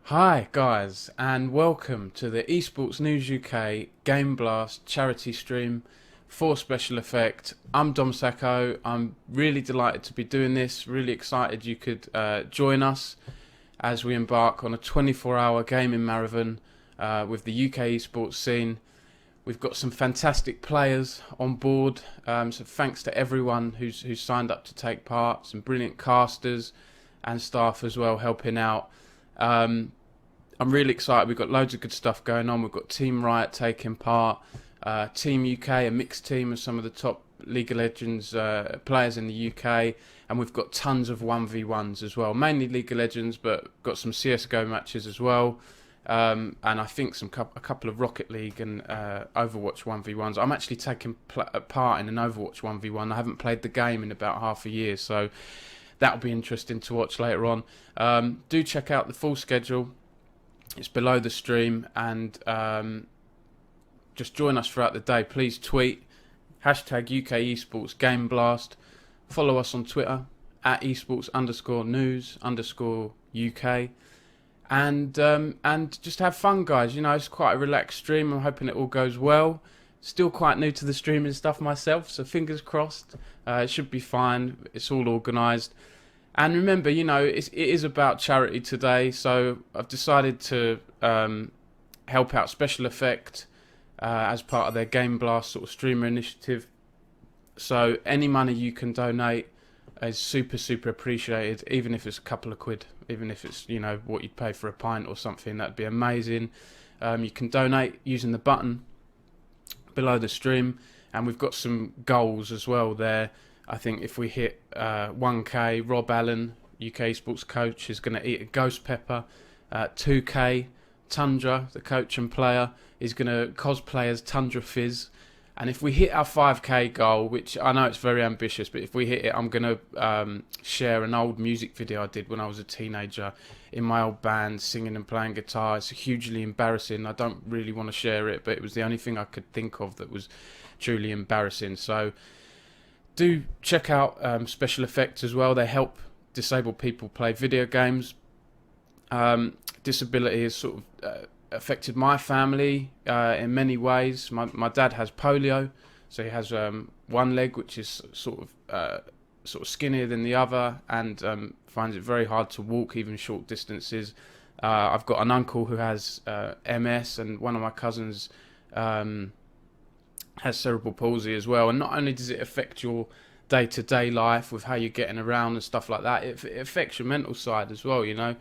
Hi guys, and welcome to the Esports News UK Game Blast charity stream for Special Effect. I'm Dom Sacco. I'm really delighted to be doing this, really excited you could join us as we embark on a 24-hour gaming marathon with the UK esports scene. We've got some fantastic players on board, so thanks to everyone who's signed up to take part, some brilliant casters and staff as well helping out. I'm really excited. We've got loads of good stuff going on. We've got Team Riot taking part, Team UK, a mixed team of some of the top League of Legends players in the UK, and we've got tons of 1v1s as well. Mainly League of Legends, but got some CSGO matches as well. And I think a couple of Rocket League and Overwatch 1v1s. I'm actually taking part in an Overwatch 1v1. I haven't played the game in about half a year, so that'll be interesting to watch later on. Do check out the full schedule. It's below the stream, and just join us throughout the day. Please tweet hashtag UK Esports Game Blast. Follow us on Twitter at esports_news_UK, and just have fun, guys. You know, it's quite a relaxed stream. I'm hoping it all goes well. Still quite new to the streaming stuff myself, so fingers crossed. It should be fine. It's all organised. And remember, you know, it is about charity today, so I've decided to help out Special Effect as part of their Game Blast sort of streamer initiative. So any money you can donate is super, super appreciated, even if it's a couple of quid, even if it's, you know, what you'd pay for a pint or something, that'd be amazing. You can donate using the button below the stream, and we've got some goals as well there. I think if we hit 1k, Rob Allen, UK Sports Coach, is going to eat a ghost pepper. 2k, Tundra, the coach and player, is going to cosplay as Tundra Fizz. And if we hit our 5k goal, which I know it's very ambitious, but if we hit it, I'm going to share an old music video I did when I was a teenager in my old band, singing and playing guitar. It's hugely embarrassing. I don't really want to share it, but it was the only thing I could think of that was truly embarrassing. So do check out Special Effects as well. They help disabled people play video games. Disability has sort of affected my family in many ways. My dad has polio, so he has one leg which is sort of skinnier than the other, and finds it very hard to walk even short distances. I've got an uncle who has MS, and one of my cousins has cerebral palsy as well. And not only does it affect your day-to-day life with how you're getting around and stuff like that, it affects your mental side as well, you know.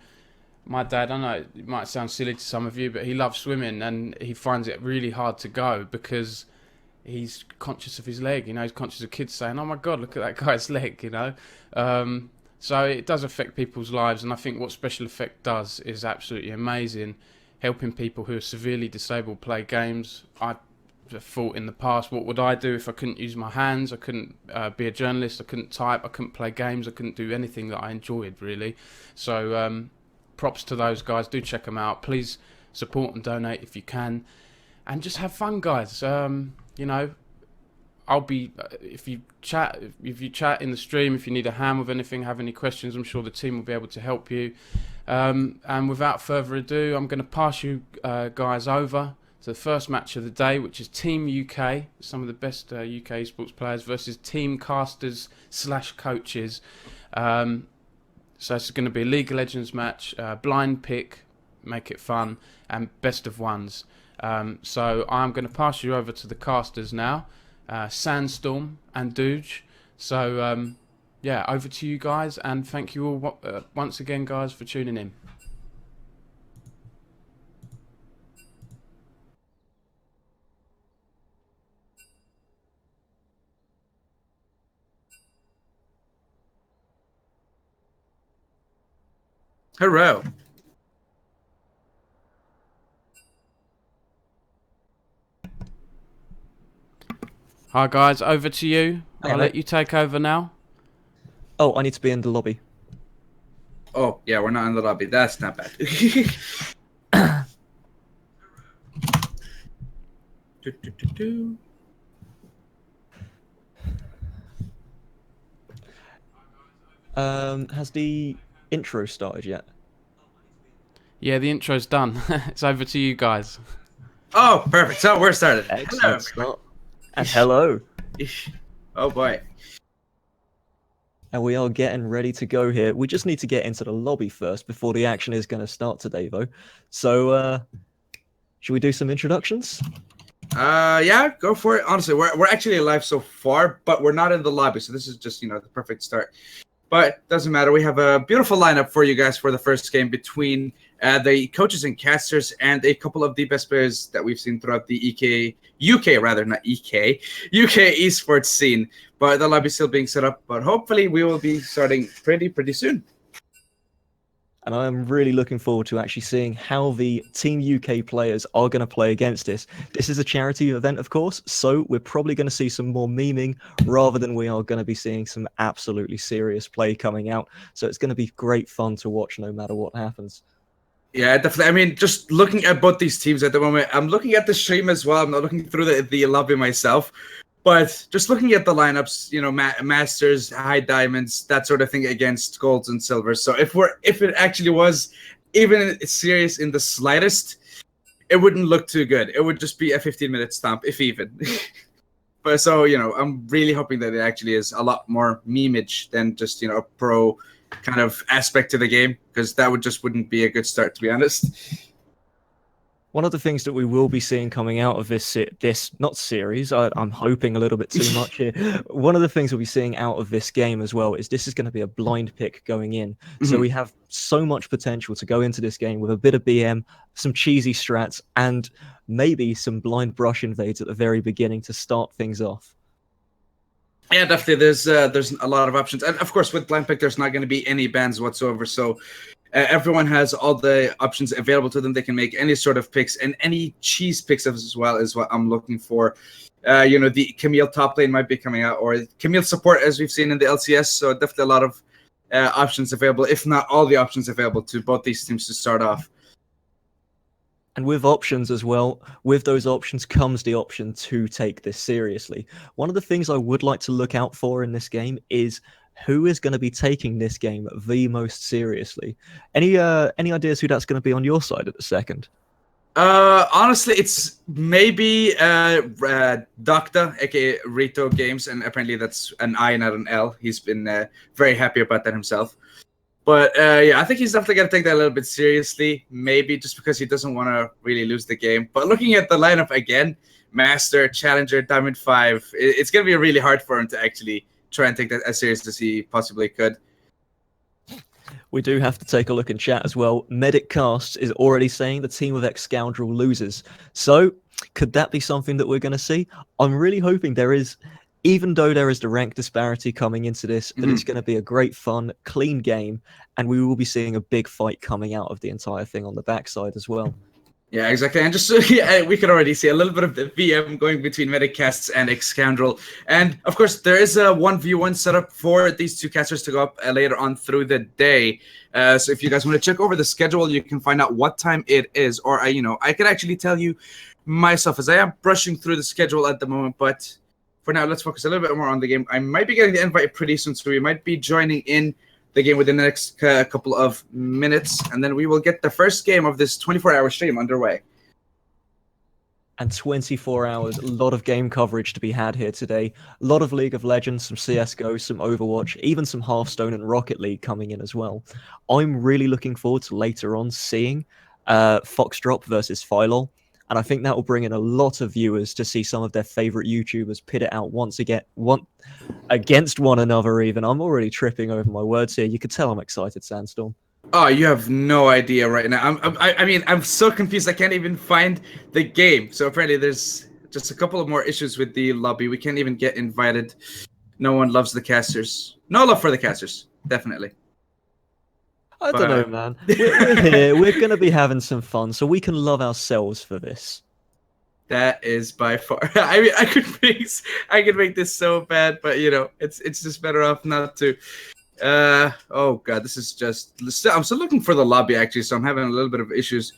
My dad, I know it might sound silly to some of you, but he loves swimming, and he finds it really hard to go because he's conscious of his leg, you know. He's conscious of kids saying, oh my god, look at that guy's leg, you know. So it does affect people's lives, and I think what Special Effect does is absolutely amazing, helping people who are severely disabled play games. I thought in the past, what would I do if I couldn't use my hands? I couldn't be a journalist, I couldn't type, I couldn't play games, I couldn't do anything that I enjoyed, really. So props to those guys. Do check them out. Please support and donate if you can, and just have fun, guys. You know, I'll be if you chat in the stream, if you need a hand with anything, have any questions, I'm sure the team will be able to help you. And without further ado, I'm going to pass you guys over to the first match of the day, which is Team UK, some of the best UK sports players, versus Team Casters / coaches. So it's going to be a League of Legends match, blind pick, make it fun, and best of ones. So I'm going to pass you over to the casters now, Sandstorm and Dooge. So yeah, over to you guys, and thank you all once again, guys, for tuning in. Hello. Hi guys, over to you. I'll let you take over now. Oh, I need to be in the lobby. Oh, yeah, we're not in the lobby. That's not bad. Has the intro started yet? Yeah, the intro's done. It's over to you guys. Oh, perfect. So we're started. Excellent start. And hello. Ish. Oh boy. And we are getting ready to go here. We just need to get into the lobby first before the action is going to start today, though. So, should we do some introductions? Yeah, go for it. Honestly, we're actually alive so far, but we're not in the lobby, so this is just the perfect start. But doesn't matter. We have a beautiful lineup for you guys for the first game between the coaches and casters and a couple of the best players that we've seen throughout the UK esports scene. But the lobby is still being set up, but hopefully we will be starting pretty soon. And I'm really looking forward to actually seeing how the Team UK players are going to play against this. This is a charity event, of course, so we're probably going to see some more memeing rather than we are going to be seeing some absolutely serious play coming out. So it's going to be great fun to watch no matter what happens. Yeah, definitely. I mean, just looking at both these teams at the moment, I'm looking at the stream as well. I'm not looking through the lobby myself. But just looking at the lineups, masters, high diamonds, that sort of thing against golds and silvers. So if it actually was even serious in the slightest, it wouldn't look too good. It would just be a 15-minute stomp, if even. But so I'm really hoping that it actually is a lot more memeage than just a pro kind of aspect to the game, because that wouldn't be a good start, to be honest. One of the things that we will be seeing coming out of this not series, I'm hoping a little bit too much here. One of the things we'll be seeing out of this game as well is this is going to be a blind pick going in. Mm-hmm. So we have so much potential to go into this game with a bit of BM, some cheesy strats, and maybe some blind brush invades at the very beginning to start things off. Yeah, definitely. There's a lot of options, and of course with blind pick, there's not going to be any bans whatsoever. So everyone has all the options available to them. They can make any sort of picks, and any cheese picks as well is what I'm looking for. The Camille top lane might be coming out, or Camille support as we've seen in the LCS. So definitely a lot of options available, if not all the options available to both these teams to start off. And with options as well, with those options comes the option to take this seriously. One of the things I would like to look out for in this game is who is going to be taking this game the most seriously. Any ideas who that's going to be on your side at the second? Honestly, it's maybe Doctor, aka Rito Games, and apparently that's an I, not an L. He's been very happy about that himself. But yeah, I think he's definitely going to take that a little bit seriously, maybe just because he doesn't want to really lose the game. But looking at the lineup again, Master, Challenger, Diamond 5, it's going to be really hard for him to actually try and take that as serious as he possibly could. We do have to take a look in chat as well. Medic Cast is already saying the team of X-Scoundrel loses. So could that be something that we're going to see? I'm really hoping there is, even though there is the rank disparity coming into this, that it's going to be a great, fun, clean game, and we will be seeing a big fight coming out of the entire thing on the backside as well. Yeah, exactly. And just we can already see a little bit of the VM going between Medicasts and X-Scoundrel. And of course, there is a 1v1 setup for these two casters to go up later on through the day. So if you guys want to check over the schedule, you can find out what time it is. Or, I could actually tell you myself, as I am brushing through the schedule at the moment. But for now, let's focus a little bit more on the game. I might be getting the invite pretty soon, so we might be joining in the game within the next couple of minutes, and then we will get the first game of this 24-hour stream underway. And 24 hours, a lot of game coverage to be had here today. A lot of League of Legends, some CSGO, some Overwatch, even some Hearthstone and Rocket League coming in as well. I'm really looking forward to later on seeing Foxdrop versus Philol. And I think that will bring in a lot of viewers to see some of their favorite YouTubers pit it out against one another even. I'm already tripping over my words here. You could tell I'm excited, Sandstorm. Oh, you have no idea right now. I'm so confused. I can't even find the game. So apparently there's just a couple of more issues with the lobby. We can't even get invited. No one loves the casters. No love for the casters. Definitely. I don't know, man. We're here. We're going to be having some fun, so we can love ourselves for this. That is by far. I mean, I could make this so bad, but it's just better off not to. Oh god, this is just. I'm still looking for the lobby actually, so I'm having a little bit of issues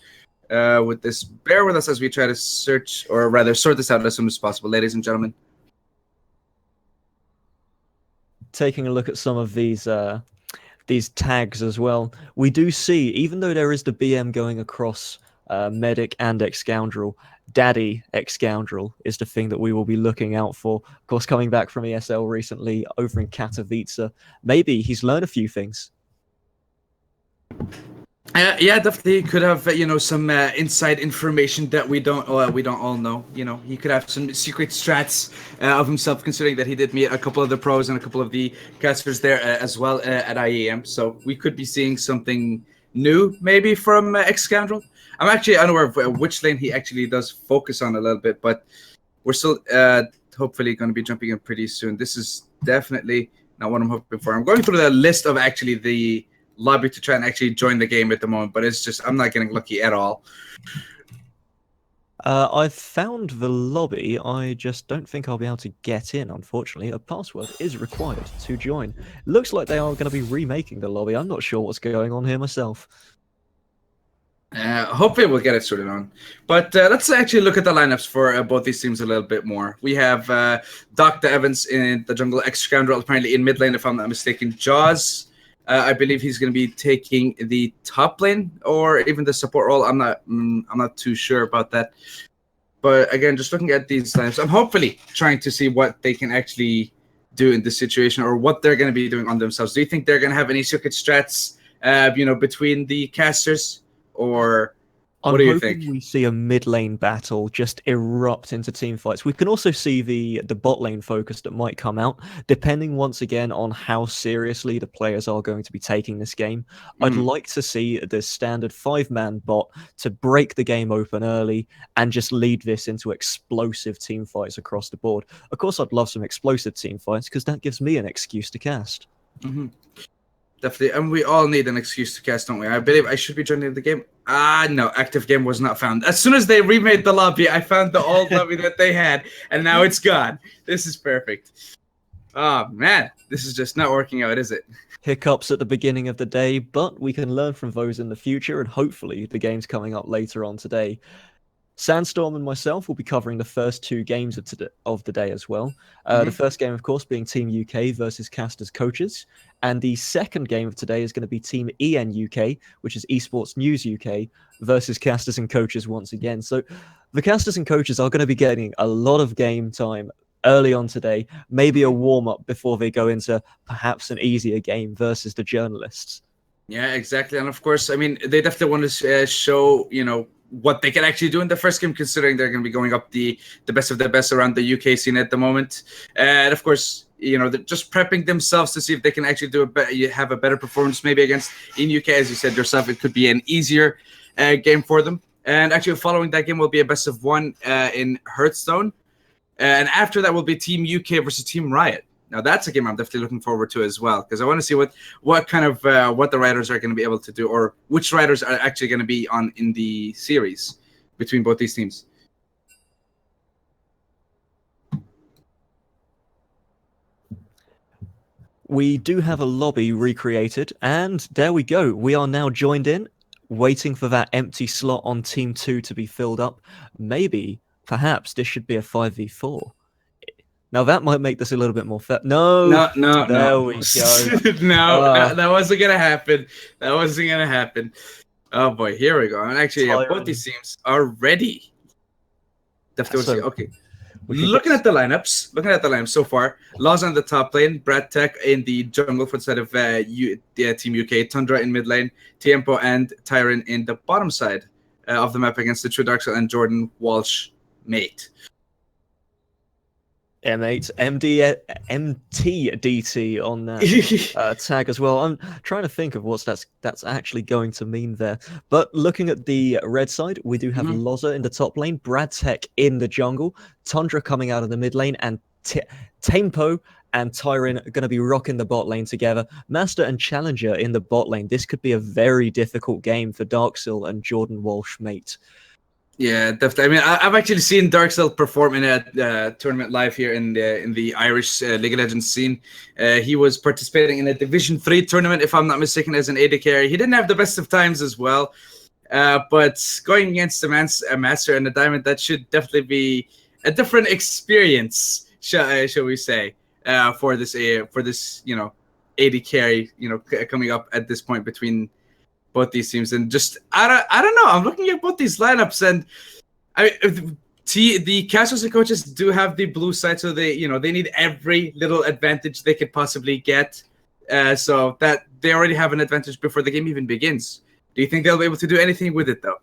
with this. Bear with us as we try to search, or rather, sort this out as soon as possible, ladies and gentlemen. Taking a look at some of these these tags as well. We do see, even though there is the BM going across Medic and Ex-Scoundrel, Daddy Ex-Scoundrel is the thing that we will be looking out for. Of course, coming back from ESL recently over in Katowice, maybe he's learned a few things. Yeah, definitely could have some inside information that we don't all know. He could have some secret strats of himself, considering that he did meet a couple of the pros and a couple of the casters there as well at IEM. So we could be seeing something new maybe from Ex-Scoundrel. I'm actually unaware of which lane he actually does focus on a little bit, but we're still hopefully going to be jumping in pretty soon. This is definitely not what I'm hoping for. I'm going through the list of actually the lobby to try and actually join the game at the moment, but it's just I'm not getting lucky at all. I've found the lobby. I just don't think I'll be able to get in, unfortunately. A password is required to join. Looks like they are going to be remaking the lobby. I'm not sure what's going on here myself. Hopefully we'll get it sorted on. But let's actually look at the lineups for both these teams a little bit more. We have Dr. Evans in the jungle, Ex-Scoundrel apparently in mid lane, if I'm not mistaken. Jaws, I believe he's going to be taking the top lane or even the support role. I'm not too sure about that. But again, just looking at these lineups, I'm hopefully trying to see what they can actually do in this situation or what they're going to be doing on themselves. Do you think they're going to have any secret strats, between the casters? Or what do you think? We see a mid lane battle just erupt into team fights. We can also see the bot lane focus that might come out, depending once again on how seriously the players are going to be taking this game. I'd like to see the standard 5-man bot to break the game open early and just lead this into explosive team fights across the board. Of course, I'd love some explosive team fights because that gives me an excuse to cast. Definitely, and we all need an excuse to cast, don't we? I believe I should be joining the game. No, active game was not found. As soon as they remade the lobby, I found the old lobby that they had, and now it's gone. This is perfect. Oh, man, this is just not working out, is it? Hiccups at the beginning of the day, but we can learn from those in the future, and hopefully the game's coming up later on today. Sandstorm and myself will be covering the first 2 games of the day as well. The first game, of course, being Team UK versus Casters Coaches. And the second game of today is going to be Team EN UK, which is Esports News UK, versus Casters and Coaches once again. So the Casters and Coaches are going to be getting a lot of game time early on today, maybe a warm-up before they go into perhaps an easier game versus the journalists. Yeah, exactly. And of course, I mean, they definitely want to show, what they can actually do in the first game, considering they're going to be going up the best of the best around the UK scene at the moment. And of course, they're just prepping themselves to see if they can actually have a better performance maybe against in UK. As you said yourself, it could be an easier game for them. And actually following that game will be a best of 1 in Hearthstone. And after that will be Team UK versus Team Riot. Now that's a game I'm definitely looking forward to as well, because I want to see what kind of what the riders are going to be able to do, or which riders are actually going to be on in the series between both these teams. We do have a lobby recreated, and there we go. We are now joined in, waiting for that empty slot on Team 2 to be filled up. Maybe, perhaps, this should be a 5v4. Now that might make this a little bit more fair. No. There we go. No, that wasn't gonna happen. That wasn't gonna happen. Oh boy, here we go. And actually, both these teams are ready. Definitely. Okay. Looking at the lineups so far, Laws on the top lane, Brad Tech in the jungle for the side of Team UK, Tundra in mid lane, Tiempo and Tyron in the bottom side of the map against the True Darkseid and Jordan Walsh mate. M8 MTDT on that tag as well. I'm trying to think of what that's actually going to mean there. But looking at the red side, we do have Loza in the top lane, Brad Tech in the jungle, Tundra coming out of the mid lane, and Tempo and Tyron are going to be rocking the bot lane together. Master and Challenger in the bot lane. This could be a very difficult game for Darksil and Jordan Walsh mate. Yeah, definitely. I mean, I've actually seen Darksil perform in a tournament live here in the Irish League of Legends scene. He was participating in a Division 3 tournament, if I'm not mistaken, as an AD carry. He didn't have the best of times as well, but going against a Master and a Diamond, that should definitely be a different experience, shall we say, for this AD carry, coming up at this point between both these teams. And just I don't know. I'm looking at both these lineups, and the casters and coaches do have the blue side, so they need every little advantage they could possibly get, so that they already have an advantage before the game even begins. Do you think they'll be able to do anything with it though?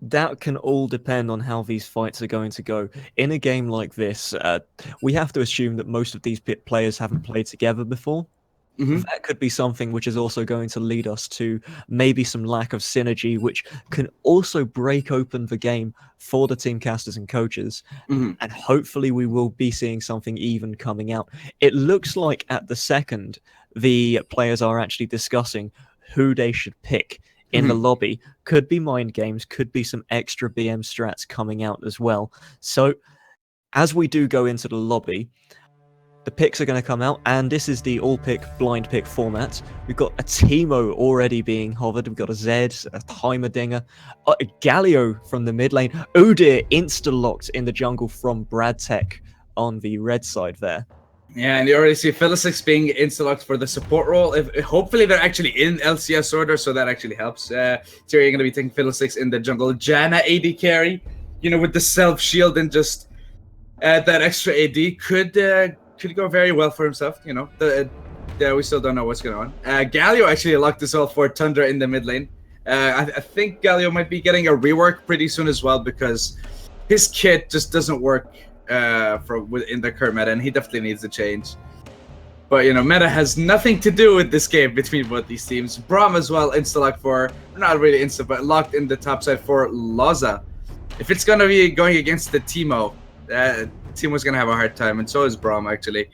That can all depend on how these fights are going to go. In a game like this, we have to assume that most of these players haven't played together before. Mm-hmm. That could be something which is also going to lead us to maybe some lack of synergy, which can also break open the game for the team casters and coaches. Mm-hmm. And hopefully we will be seeing something even coming out. It looks like at the second, the players are actually discussing who they should pick in the lobby. Could be mind games, could be some extra BM strats coming out as well. So as we do go into the lobby, the picks are going to come out, and this is the all-pick, blind pick format. We've got a Teemo already being hovered. We've got a Zed, a Heimerdinger, a Galio from the mid lane. Udyr insta-locked in the jungle from Bradtech on the red side there. Yeah, and you already see Philosix being insta-locked for the support role. Hopefully they're actually in LCS order, so that actually helps. Here you're going to be taking Philosix in the jungle. Janna AD carry, with the self-shield and just that extra AD could go very well for himself. We still don't know what's going on. Galio actually locked this all for Tundra in the mid lane. I think Galio might be getting a rework pretty soon as well, because his kit just doesn't work in the current meta, and he definitely needs a change. But meta has nothing to do with this game between both these teams. Braum as well, insta-locked for, not really insta, but locked in the top side for Loza. If it's gonna be going against the Teemo, Teemo's gonna have a hard time, and so is Braum actually.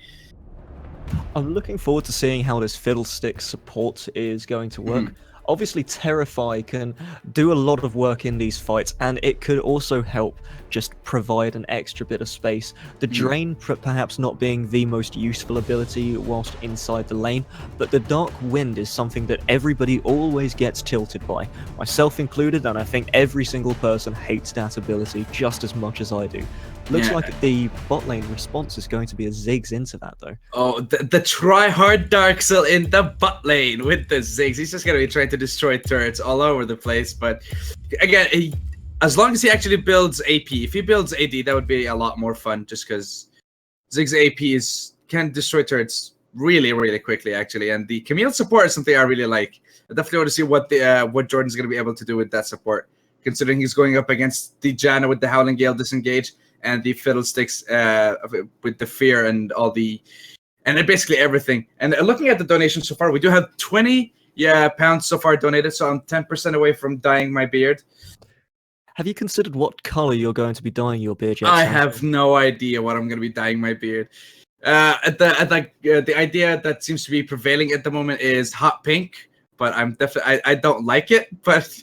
I'm looking forward to seeing how this Fiddlestick support is going to work. Obviously, Terrify can do a lot of work in these fights, and it could also help just provide an extra bit of space. The Drain perhaps not being the most useful ability whilst inside the lane, but the Dark Wind is something that everybody always gets tilted by, myself included, and I think every single person hates that ability just as much as I do. Looks like the bot lane response is going to be a Ziggs into that, though. Oh, the try-hard Darkseid in the bot lane with the Ziggs. He's just going to be trying to destroy turrets all over the place. But again, as long as he actually builds AP, if he builds AD, that would be a lot more fun, just because Ziggs AP can destroy turrets really, really quickly, actually. And the Camille support is something I really like. I definitely want to see what Jordan's going to be able to do with that support, considering he's going up against the Janna with the Howling Gale disengage, and the Fiddlesticks with the fear and and basically everything. And looking at the donations so far, we do have 20 pounds so far donated, so I'm 10% away from dyeing my beard. Have you considered what color you're going to be dyeing your beard yet? I have no idea what I'm going to be dyeing my beard. The idea that seems to be prevailing at the moment is hot pink, but I don't like it, but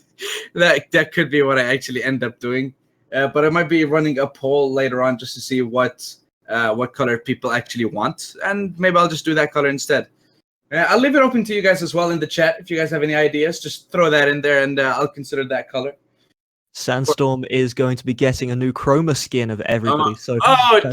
that could be what I actually end up doing. But I might be running a poll later on just to see what color people actually want, and maybe I'll just do that color instead. I'll leave it open to you guys as well in the chat. If you guys have any ideas, just throw that in there, and I'll consider that color. Sandstorm is going to be getting a new chroma skin of everybody. Chroma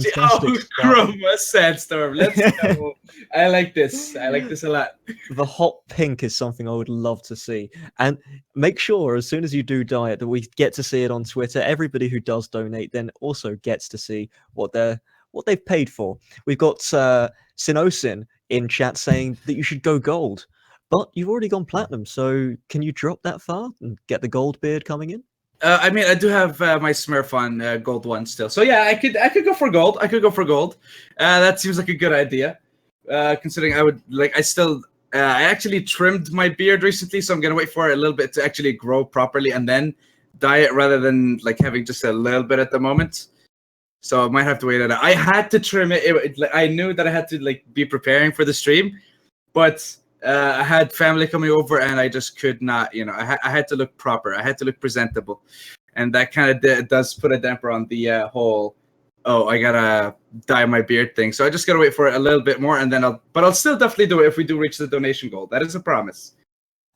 Sandstorm. Let's go. I like this. I like this a lot. The hot pink is something I would love to see. And make sure as soon as you do dye it that we get to see it on Twitter. Everybody who does donate then also gets to see what they've paid for. We've got Sinosin in chat saying that you should go gold. But you've already gone platinum, so can you drop that far and get the gold beard coming in? I mean, I do have my Smurf on gold 1 still, so yeah, I could go for gold. That seems like a good idea, considering I actually trimmed my beard recently, so I'm gonna wait for it a little bit to actually grow properly and then dye it, rather than having just a little bit at the moment. So I might have to wait it out. I had to trim it. I knew that I had to be preparing for the stream, but I had family coming over, and I just could not, I had to look proper. I had to look presentable. And that kind of does put a damper on the whole, I gotta dye my beard thing. So I just gotta wait for it a little bit more, and then I'll still definitely do it if we do reach the donation goal. That is a promise.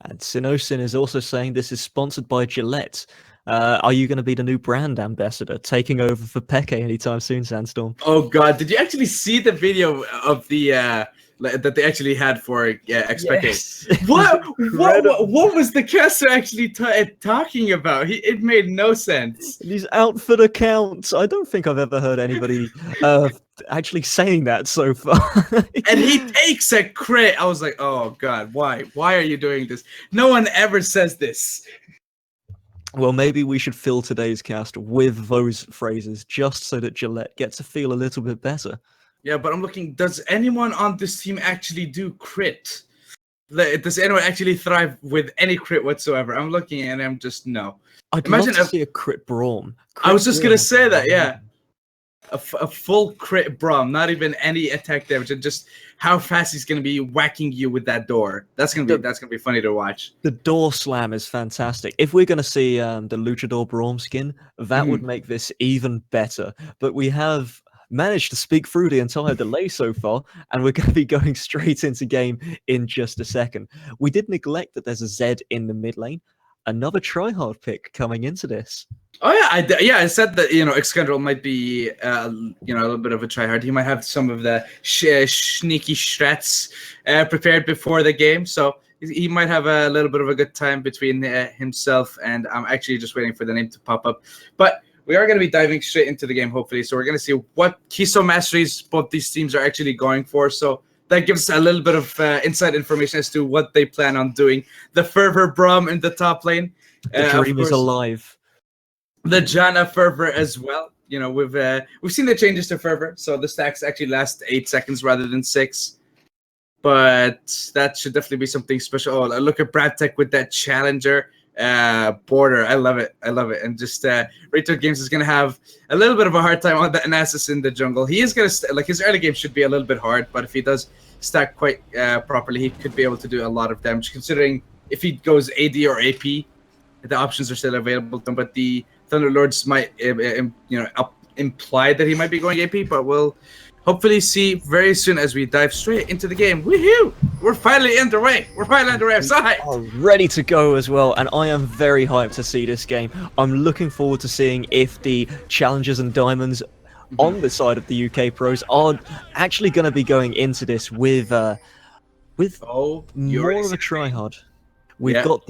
And Sinosin is also saying this is sponsored by Gillette. Are you going to be the new brand ambassador, taking over for Peke anytime soon, Sandstorm? Oh God, did you actually see the video of the that they actually had for expected. Yes. What was the caster actually talking about? It made no sense. These outfit accounts. I don't think I've ever heard anybody actually saying that so far. And he takes a crit. I was like, oh god, why? Why are you doing this? No one ever says this. Well, maybe we should fill today's cast with those phrases just so that Gillette gets to feel a little bit better. Yeah, but I'm looking, does anyone on this team actually do crit? Does anyone actually thrive with any crit whatsoever? I'm looking and I'm just, no. I'd Imagine love to see a crit Braum. I was just going to say that, yeah. A full crit Braum, not even any attack damage, and just how fast he's going to be whacking you with that door. That's going to be funny to watch. The door slam is fantastic. If we're going to see the Luchador Braum skin, that would make this even better. But we have managed to speak through the entire delay so far, and we're going to be going straight into game in just a second. We did neglect that there's a Zed in the mid lane. Another tryhard pick coming into this. Oh yeah, I said that Excadrill might be a little bit of a tryhard. He might have some of the sneaky strats prepared before the game, so he might have a little bit of a good time between himself, and I'm actually just waiting for the name to pop up. But we are going to be diving straight into the game, hopefully. So we're going to see what Keystone Masteries both these teams are actually going for. So that gives us a little bit of inside information as to what they plan on doing. The Fervor Braum in the top lane. The dream is alive. The Janna Fervor as well. We've seen the changes to Fervor, so the stacks actually last 8 seconds rather than 6. But that should definitely be something special. Oh, look at BradTech with that Challenger border. I love it. And just Rito Games is gonna have a little bit of a hard time on the Nasus in the jungle. He is gonna his early game should be a little bit hard, but if he does stack quite properly, he could be able to do a lot of damage. Considering if he goes AD or AP, the options are still available to him. But the Thunderlords might imply that he might be going AP, but we'll hopefully see very soon as we dive straight into the game. Woohoo! We're finally underway. I'm so hyped. Oh, ready to go as well, and I am very hyped to see this game. I'm looking forward to seeing if the Challengers and Diamonds on the side of the UK pros are actually going to be going into this with more of a tryhard. We've got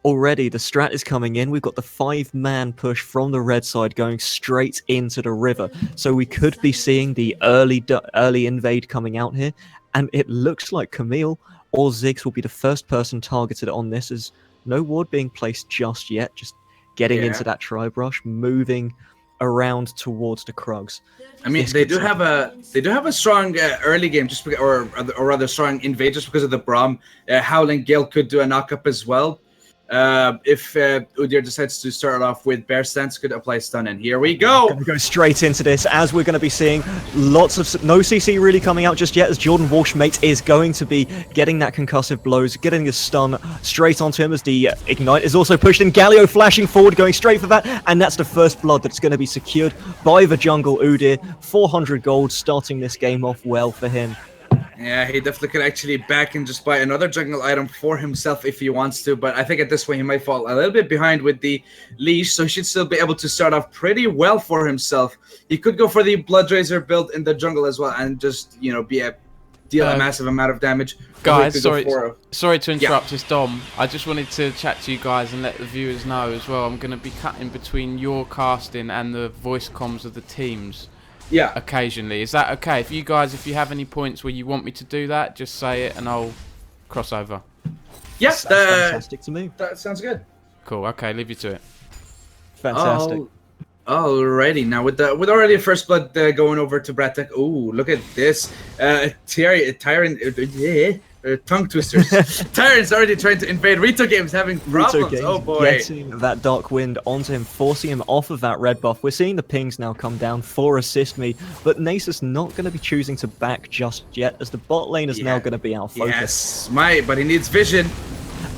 already the strat is coming in. We've got the 5-man push from the red side going straight into the river. So we could be seeing the early invade coming out here. And it looks like Camille or Ziggs will be the first person targeted on this. As no ward being placed just yet. Just getting into that tri-brush, moving around towards the Krugs. I mean, they do have a strong early game, just because, or rather strong invade, just because of the Braum. Howling Gale could do a knock-up as well. If Udyr decides to start off with Bear Stance, could apply stun, and here we go. We're going to go straight into this, as we're going to be seeing lots of no CC really coming out just yet, as Jordan Walshmate is going to be getting that concussive blows, getting the stun straight onto him as the Ignite is also pushed in. Galio flashing forward, going straight for that, and that's the first blood that's going to be secured by the jungle Udyr. 400 gold, starting this game off well for him. Yeah, he definitely could actually back and just buy another jungle item for himself if he wants to, but I think at this point he might fall a little bit behind with the leash, so he should still be able to start off pretty well for himself. He could go for the Bloodraiser build in the jungle as well and just, deal a massive amount of damage. Guys, sorry to interrupt, it's Dom. I just wanted to chat to you guys and let the viewers know as well. I'm going to be cutting between your casting and the voice comms of the teams. Yeah. Occasionally. Is that okay? If you have any points where you want me to do that, just say it and I'll cross over. Yes, fantastic to me. That sounds good. Cool. Okay, leave you to it. Fantastic. Alrighty, now with already a first blood going over to BradTech. Ooh, look at this. Tyrant. Tongue twisters. Tyrant's already trying to invade. Rito Games having problems. Games oh boy. Getting that Dark Wind onto him, forcing him off of that red buff. We're seeing the pings now come down for assist me, but Nasus not going to be choosing to back just yet, as the bot lane is now going to be our focus. Yes, but he needs vision.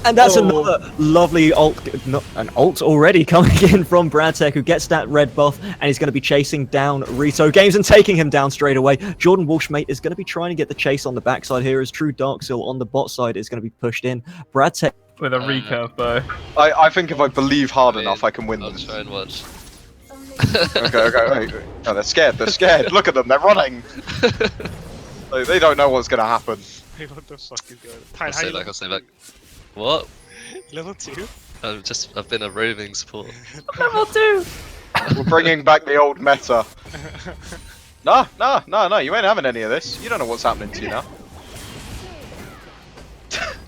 And that's another lovely ult already coming in from BradTech, who gets that red buff, and he's going to be chasing down Rito Games and taking him down straight away. Jordan Walshmate is going to be trying to get the chase on the backside here, as True Darksil on the bot side is going to be pushed in. BradTech with a recurve bow. I think if I believe hard enough, I can win this. Okay, wait. Oh, they're scared. Look at them, they're running. They don't know what's gonna happen. Wait, what the fuck is going on? I'll Tyne, how stay you back, I'll stay back. What? level 2? I've been a roving support. We're bringing back the old meta. No, you ain't having any of this. You don't know what's happening to you now.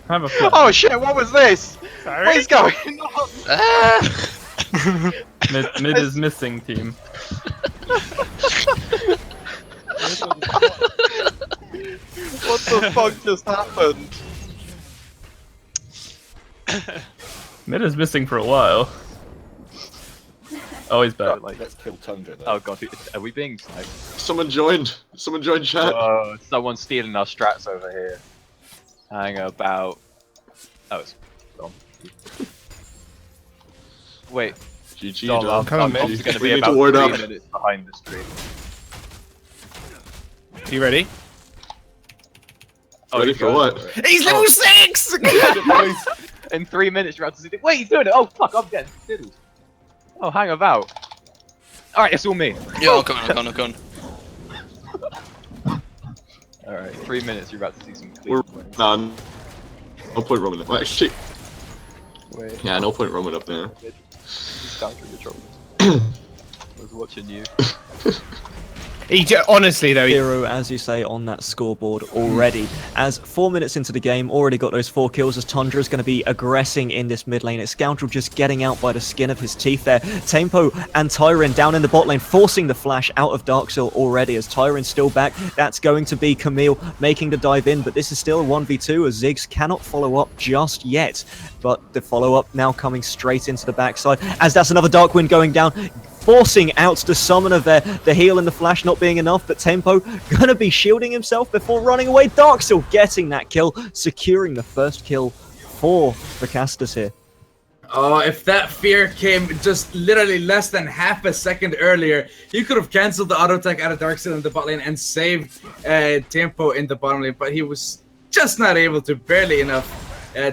Have a plan. Oh shit, what was this? Sorry? What is going on? Ah! Mid is missing, team. What the fuck just happened? Mid is missing for a while. Oh, he's back. Like, let's kill Tundra though. Oh god, are we being sniped? Someone joined. Someone joined chat. Oh, someone's stealing our strats over here. Hang about. Oh, it's gone. Wait, GG, Dom, Dom. our comms are going to We be need to about ward 3 up. minutes behind the stream. You ready? Oh, Ready he's for going what? for it. He's level 6! In 3 minutes, you're about to see. Wait, he's doing it! Oh fuck, I'm getting fiddled. Oh, hang about. Alright, it's all me. Yeah, I'll go on. Alright, 3 minutes, you're about to see some We're clean wins. done. No point roaming up. Well, actually, Wait, yeah, no point roaming up there. just down through the troubles. I was watching you. Honestly though, 0, as you say, on that scoreboard already. As 4 minutes into the game, already got those 4 kills, as Tundra is going to be aggressing in this mid lane. It's Scoundrel just getting out by the skin of his teeth there. Tempo and Tyron down in the bot lane, forcing the flash out of Darkseal already, as Tyron's still back. That's going to be Camille making the dive in, but this is still a 1v2, as Ziggs cannot follow up just yet. But the follow-up now coming straight into the backside, as that's another Dark Wind going down, forcing out the summoner there. The heal and the flash not being enough, but Tempo gonna be shielding himself before running away. Darkseal getting that kill, securing the first kill for the casters here. Oh, if that fear came just literally less than half a second earlier, he could have cancelled the auto attack out of Darkseal in the bot lane and saved Tempo in the bottom lane, but he was just not able to, barely enough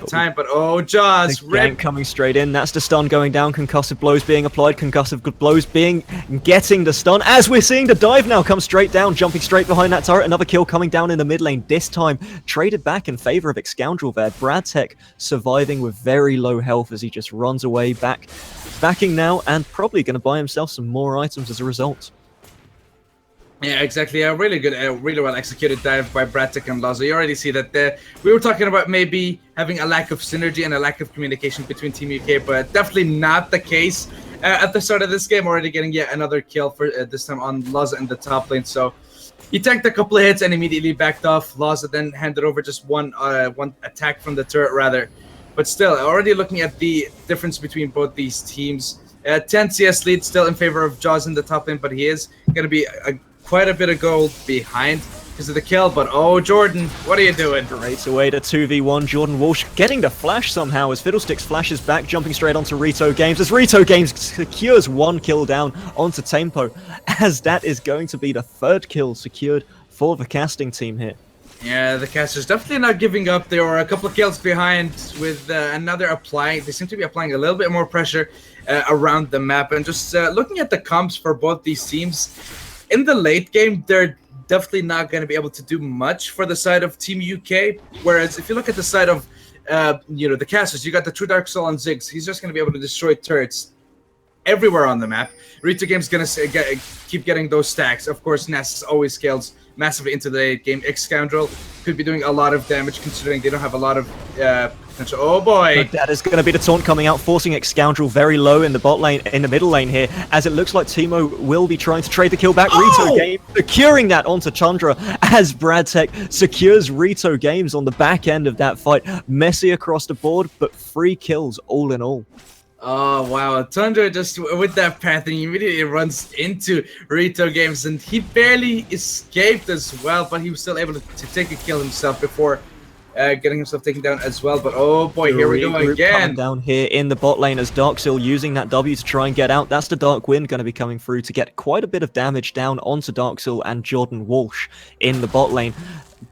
time. But oh, Jaws, The gank coming straight in. That's the stun going down. Concussive blows being applied. Concussive blows getting the stun. As we're seeing the dive now come straight down, jumping straight behind that turret. Another kill coming down in the mid lane. This time traded back in favor of Scoundrel there. Bradtech surviving with very low health as he just runs away backing now, and probably going to buy himself some more items as a result. Yeah, exactly. A really good, really well executed dive by Bradtech and Lazo. You already see that we were talking about maybe having a lack of synergy and a lack of communication between Team UK, but definitely not the case at the start of this game. Already getting yet another kill for this time on Lazo in the top lane. So he tanked a couple of hits and immediately backed off. Lazo then handed over just one attack from the turret rather. But still, already looking at the difference between both these teams. 10 CS lead still in favor of Jaws in the top lane, but he is going to be quite a bit of gold behind because of the kill. But oh, Jordan, what are you doing? Straight away to 2v1. Jordan Walsh getting the flash somehow as Fiddlesticks flashes back, jumping straight onto Rito Games as Rito Games secures 1 kill down onto Tempo, as that is going to be the 3rd kill secured for the casting team here. Yeah, the casters definitely not giving up. They were a couple of kills behind with another applying. They seem to be applying a little bit more pressure around the map. And just looking at the comps for both these teams, in the late game, they're definitely not going to be able to do much for the side of Team UK. Whereas if you look at the side of, the casters, you got the True Dark Soul on Ziggs. He's just going to be able to destroy turrets everywhere on the map. Rito Game's going to keep getting those stacks. Of course, Nasus always scales massively into the late game. Scoundrel could be doing a lot of damage considering they don't have a lot of potential. Oh boy! But that is going to be the taunt coming out, forcing Scoundrel very low in the bot lane, in the middle lane here, as it looks like Teemo will be trying to trade the kill back. Rito Game securing that onto Tundra as Bradtech secures Rito Games on the back end of that fight. Messy across the board, but 3 kills all in all. Oh wow, Tundra just with that path and he immediately runs into Rito Games and he barely escaped as well, but he was still able to take a kill himself before getting himself taken down as well. But oh boy, here we go again. Coming down here in the bot lane as Darkseal using that W to try and get out. That's the Dark Wind going to be coming through to get quite a bit of damage down onto Darkseal and Jordan Walsh in the bot lane.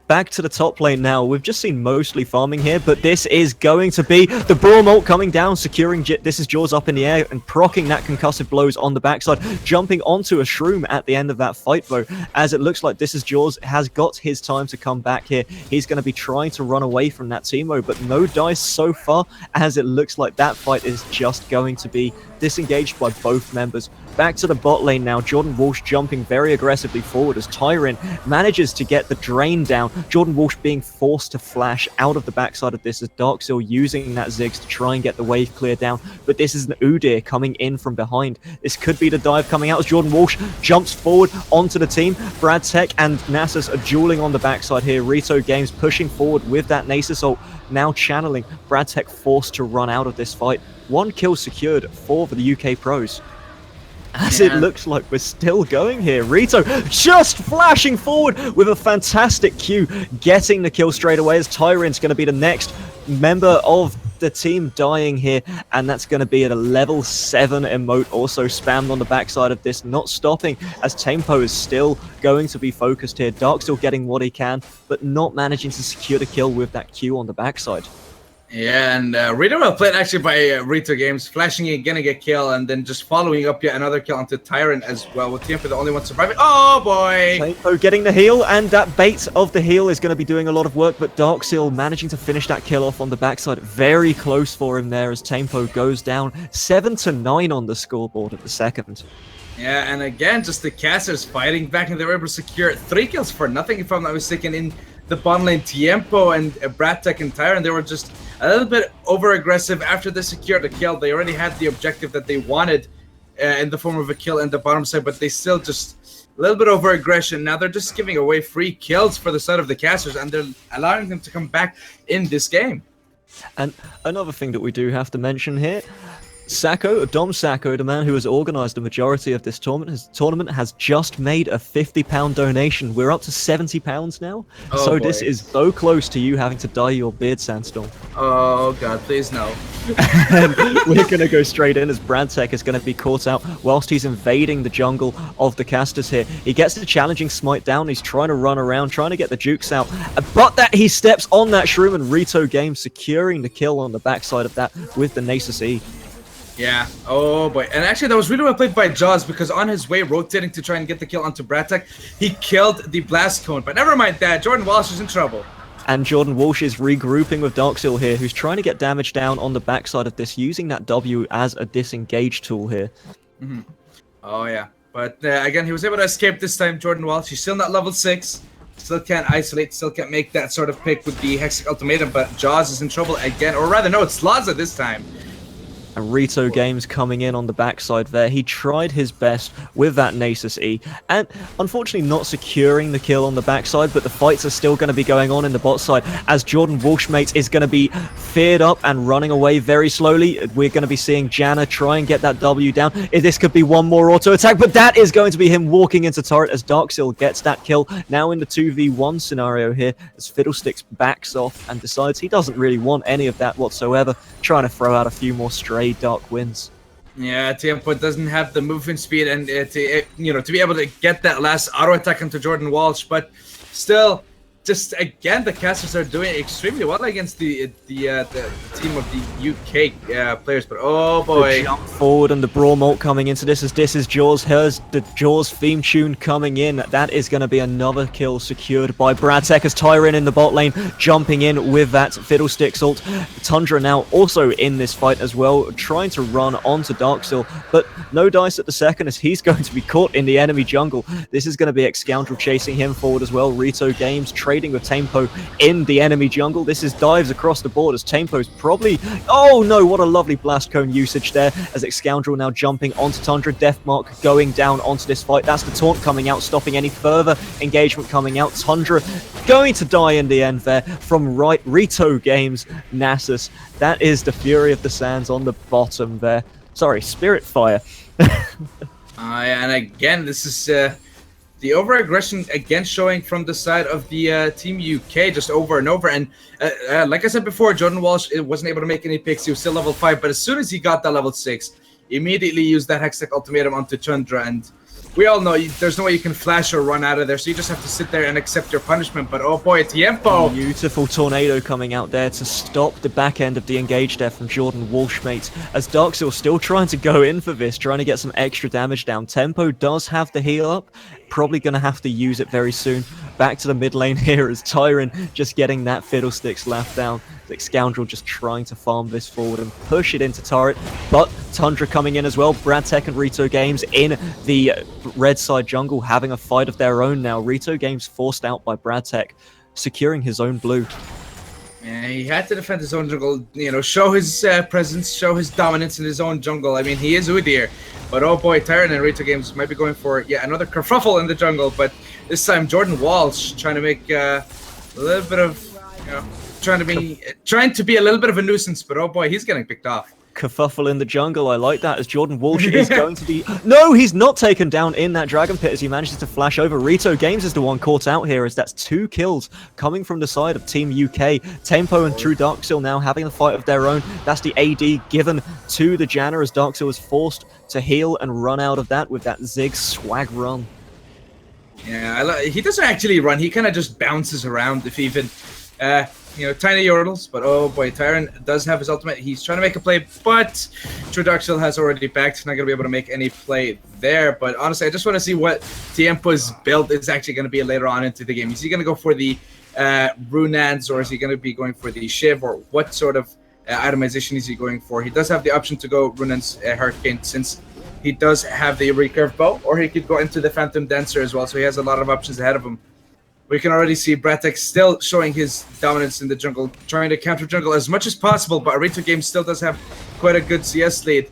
back to the top lane now. We've just seen mostly farming here, but this is going to be the Brawl Molt coming down, securing this is Jaws up in the air and proccing that concussive blows on the backside, jumping onto a Shroom at the end of that fight though, as it looks like this is Jaws has got his time to come back here. He's going to be trying to run away from that Teemo, but no dice so far, as it looks like that fight is just going to be disengaged by both members. Back to the bot lane now, Jordan Walsh jumping very aggressively forward as Tyrion manages to get the drain down. Jordan Walsh being forced to flash out of the backside of this as Darkseal using that Ziggs to try and get the wave clear down, but this is an Udyr coming in from behind. This could be the dive coming out as Jordan Walsh jumps forward onto the team. Brad Tech and Nasus are dueling on the backside here. Rito Games pushing forward with that Nasus ult, now channeling. Brad Tech forced to run out of this fight. 1 kill secured for the UK pros. As it looks like we're still going here. Rito just flashing forward with a fantastic Q, getting the kill straight away as Tyrion's going to be the next member of the team dying here, and that's going to be at a level 7 emote also spammed on the backside of this, not stopping as Tempo is still going to be focused here. Dark still getting what he can, but not managing to secure the kill with that Q on the backside. Yeah, and Rito well played actually by Rito Games, flashing again to get kill, and then just following up yet another kill onto Tyrant as well, with Tempo the only one surviving. Oh boy! Tempo getting the heal, and that bait of the heal is going to be doing a lot of work, but Darkseal managing to finish that kill off on the backside. Very close for him there as Tempo goes down 7-9 on the scoreboard at the second. Yeah, and again, just the casters fighting back, and they were able to secure 3 kills for nothing, if I'm not mistaken, in the bottom lane. Tiempo and Bratek and Tyrant, they were just a little bit over-aggressive after they secured the kill. They already had the objective that they wanted in the form of a kill in the bottom side, but they still just a little bit over-aggression. Now they're just giving away free kills for the side of the casters, and they're allowing them to come back in this game. And another thing that we do have to mention here, Sacco, Dom Sacco, the man who has organised the majority of this tournament, has just made a £50 donation. We're up to £70 now. Oh, so boy. this is so close to you having to dye your beard, Sandstorm. Oh god, please no. And we're going to go straight in as Brandtech is going to be caught out whilst he's invading the jungle of the casters here. He gets the challenging smite down. He's trying to run around, trying to get the jukes out. But that he steps on that Shroom, and Rito Games securing the kill on the backside of that with the Nasus E. Yeah, oh boy. And actually that was really well played by Jaws, because on his way rotating to try and get the kill onto Bratek, he killed the blast cone. But never mind that, Jordan Walsh is in trouble. And Jordan Walsh is regrouping with Darkseal here, who's trying to get damage down on the backside of this, using that W as a disengage tool here. Mm-hmm. Oh yeah, but again, he was able to escape this time, Jordan Walsh. He's still not level 6. Still can't isolate, still can't make that sort of pick with the Hexic Ultimatum, but Jaws is in trouble again. Or rather, no, it's Laza this time. And Rito Games coming in on the backside there. He tried his best with that Nasus E, and unfortunately not securing the kill on the backside, but the fights are still going to be going on in the bot side as Jordan Walshmate is going to be feared up and running away very slowly. We're going to be seeing Janna try and get that W down. This could be one more auto attack, but that is going to be him walking into turret as Darkseal gets that kill. Now in the 2v1 scenario here as Fiddlesticks backs off and decides he doesn't really want any of that whatsoever, trying to throw out a few more stray dark winds. Yeah, Tempo doesn't have the movement speed and to be able to get that last auto attack into Jordan Walsh, but still, just again, the casters are doing extremely well against the team of the UK players. But oh boy, the jump forward and the Brawl Molt coming into this as this is Jaws. Here's the Jaws theme tune coming in. That is going to be another kill secured by Bratek as Tyrion in the bot lane jumping in with that Fiddlesticks ult. Tundra now also in this fight as well, trying to run onto Darkseal, but no dice at the second as he's going to be caught in the enemy jungle. This is going to be X-Scoundrel chasing him forward as well. Rito Games trading with Tempo in the enemy jungle. This is dives across the board as Tempo's probably... Oh no, what a lovely blast cone usage there as X-Scoundrel now jumping onto Tundra. Deathmark going down onto this fight. That's the taunt coming out, stopping any further engagement coming out. Tundra going to die in the end there from Rito Games Nasus. That is the Fury of the Sands on the bottom there. Sorry, Spiritfire. and again, this is... the over-aggression again showing from the side of the Team UK just over and over. And like I said before, Jordan Walsh wasn't able to make any picks. He was still level 5. But as soon as he got that level 6, immediately used that Hexic Ultimatum onto Tundra. And we all know there's no way you can flash or run out of there, so you just have to sit there and accept your punishment. But oh boy, Tiempo! Beautiful tornado coming out there to stop the back end of the engage there from Jordan Walsh, mates. As Darkseal still trying to go in for this, trying to get some extra damage down. Tempo does have the heal up, probably going to have to use it very soon. Back to the mid lane here as Tyron just getting that Fiddlesticks laugh down. Scoundrel just trying to farm this forward and push it into turret, but Tundra coming in as well. Bradtech and Rito Games in the red side jungle having a fight of their own now. Rito Games forced out by Bradtech, securing his own blue. Yeah, he had to defend his own jungle, you know, show his presence, show his dominance in his own jungle. I mean, he is Udyr, but oh boy, Tyron and Rito Games might be going for yet another kerfuffle in the jungle, but this time Jordan Walsh trying to make a little bit of, you know, trying to be a little bit of a nuisance, but oh boy, he's getting picked off. Kerfuffle in the jungle, I like that, as Jordan Walsh is going to be... No, he's not taken down in that Dragon Pit as he manages to flash over. Rito Games is the one caught out here, as that's 2 kills coming from the side of Team UK. Tempo and True Darkseal now having a fight of their own. That's the AD given to the Janna as Darkseal is forced to heal and run out of that with that Zig swag run. Yeah, he doesn't actually run, he kind of just bounces around, if even... you know, tiny yordles, but oh boy, Tyron does have his ultimate. He's trying to make a play, but True Darkseal has already backed. Not going to be able to make any play there, but honestly, I just want to see what Tiempo's build is actually going to be later on into the game. Is he going to go for the Runaan's, or is he going to be going for the Shiv, or what sort of itemization is he going for? He does have the option to go Runaan's Hurricane, since he does have the recurve bow, or he could go into the Phantom Dancer as well, so he has a lot of options ahead of him. We can already see Bradtech still showing his dominance in the jungle, trying to counter jungle as much as possible, but Rito Games still does have quite a good CS lead.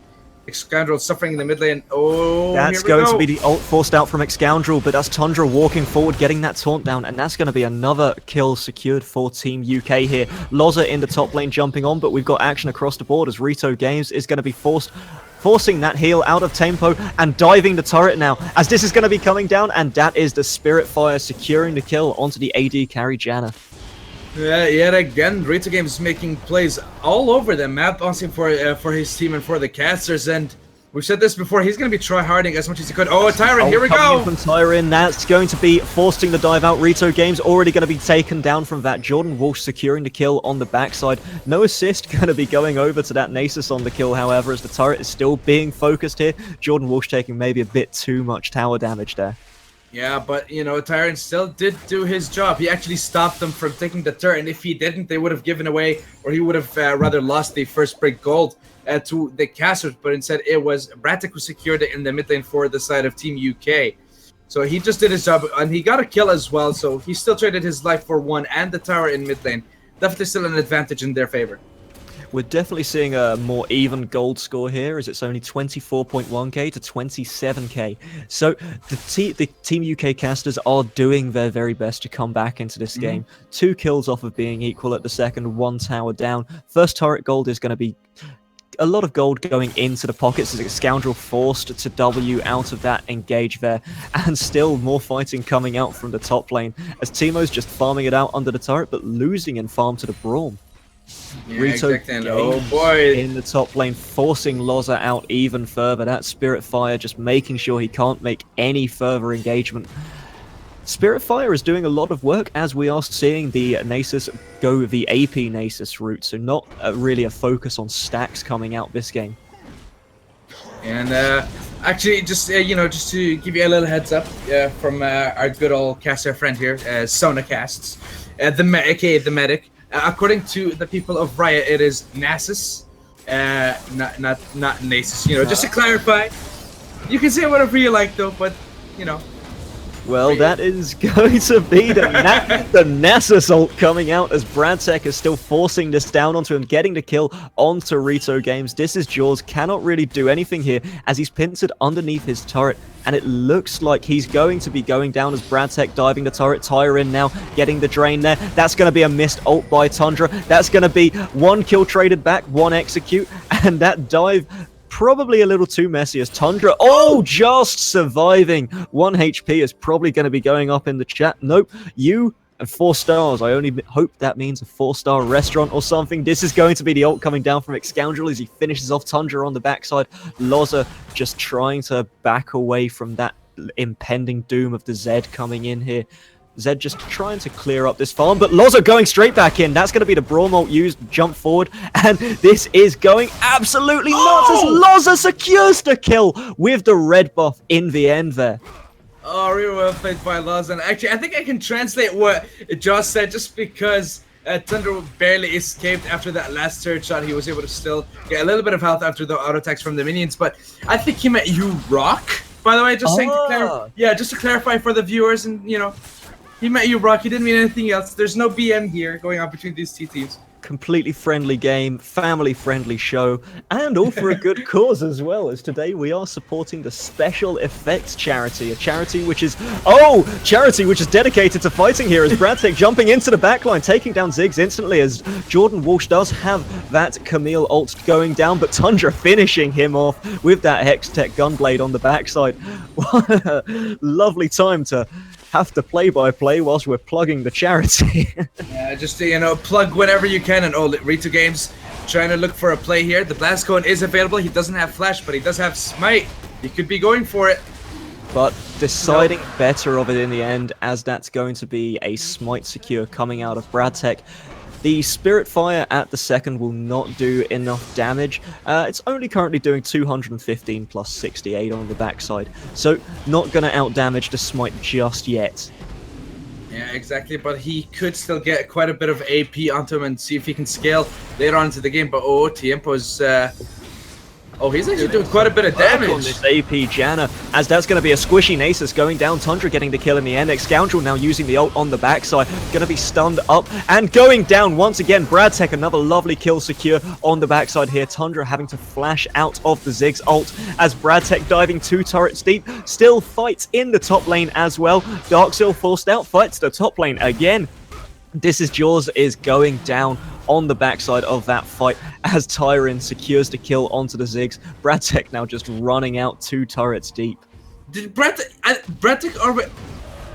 Scoundrel suffering in the mid lane. Oh, that's going to be the ult forced out from Scoundrel, but that's Tundra walking forward, getting that taunt down, and that's going to be another kill secured for Team UK here. Loza in the top lane jumping on, but we've got action across the board as Rito Games is going to be forcing that heal out of Tempo and diving the turret now, as this is going to be coming down, and that is the Spirit Fire securing the kill onto the AD carry Janna. Yeah, yet again, Rito Games making plays all over the map, asking for his team and for the casters, and we've said this before, he's going to be try-harding as much as he could. Oh, Tyron, here we go! From Tyron, that's going to be forcing the dive out. Rito Games already going to be taken down from that. Jordan Walsh securing the kill on the backside. No assist going to be going over to that Nasus on the kill, however, as the turret is still being focused here. Jordan Walsh taking maybe a bit too much tower damage there. Yeah, but, you know, Tyron still did do his job. He actually stopped them from taking the turret, and if he didn't, they would have given away, or he would have rather lost the first break gold to the casters, but instead it was Bradtech who secured it in the mid lane for the side of Team UK. So he just did his job, and he got a kill as well, so he still traded his life for one and the tower in mid lane. Definitely still an advantage in their favor. We're definitely seeing a more even gold score here, as it's only 24.1k to 27k. So the Team UK casters are doing their very best to come back into this game. 2 kills off of being equal at the second, 1 tower down. First turret gold is going to be a lot of gold going into the pockets as a Scoundrel forced to W out of that engage there, and still more fighting coming out from the top lane as Teemo's just farming it out under the turret, but losing in farm to the Braum. Yeah, Rito exactly. Oh boy, in the top lane, forcing Loza out even further. That Spirit Fire just making sure he can't make any further engagement. Spirit Fire is doing a lot of work, as we are seeing the Nasus go the AP Nasus route, so not really a focus on stacks coming out this game. And actually, just you know, just to give you a little heads up from our good old caster friend here, SonaCasts, aka the medic. According to the people of Riot, it is Nasus, not Nasus. You know, just to clarify, you can say whatever you like, though. But you know, well, that is going to be the Nasus ult coming out as Bradtech is still forcing this down onto him, getting the kill onto Rito Games. This is Jaws, cannot really do anything here as he's pincered underneath his turret, and it looks like he's going to be going down as Bradtech diving the turret. Tyron now getting the drain there. That's going to be a missed ult by Tundra. That's going to be 1 kill traded back, 1 execute, and that dive probably a little too messy as Tundra, just surviving. 1 HP is probably going to be going up in the chat. Nope, you and 4 stars. I only hope that means a 4-star restaurant or something. This is going to be the ult coming down from Scoundrel as he finishes off Tundra on the backside. Loza just trying to back away from that impending doom of the Zed coming in here. Zed just trying to clear up this farm, but Loza going straight back in. That's going to be the Brawl ult used, jump forward, and this is going absolutely nuts as Loza secures the kill with the red buff in the end there. Oh, really well played by Loza. And actually, I think I can translate what Josh said just because Thunder barely escaped after that last third shot. He was able to still get a little bit of health after the auto attacks from the minions, but I think he meant you rock, by the way, just saying just to clarify for the viewers, and you know, he meant you rock, he didn't mean anything else. There's no BM here going on between these two teams. Completely friendly game, family friendly show, and all for a good cause as well, as today we are supporting the Special Effects charity, a charity which is dedicated to fighting here, as Bradtech jumping into the backline, taking down Ziggs instantly, as Jordan Walsh does have that Camille ult going down, but Tundra finishing him off with that Hextech Gunblade on the backside. What a lovely time to have to play-by-play whilst we're plugging the charity. Yeah, just you know, plug whenever you can. And Rito Games trying to look for a play here. The Blast Cone is available. He doesn't have Flash, but he does have Smite. He could be going for it. But deciding better of it in the end, as that's going to be a Smite secure coming out of Bradtech. The Spirit Fire at the second will not do enough damage. It's only currently doing 215 plus 68 on the backside, so not going to out-damage the Smite just yet. Yeah, exactly, but he could still get quite a bit of AP onto him and see if he can scale later on into the game, but Tiempo's... he's actually doing quite a bit of damage. On this AP Janna, as that's going to be a squishy Nasus going down. Tundra getting the kill in the end. Scoundrel now using the ult on the backside. Going to be stunned up and going down once again. Bradtech, another lovely kill secure on the backside here. Tundra having to flash out of the Ziggs ult as Bradtech diving 2 turrets deep. Still fights in the top lane as well. Darkseal forced out, fights the top lane again. This is Jaws is going down on the backside of that fight as Tyron secures the kill onto the Ziggs. Bradtech now just running out 2 turrets deep. Did Bradtech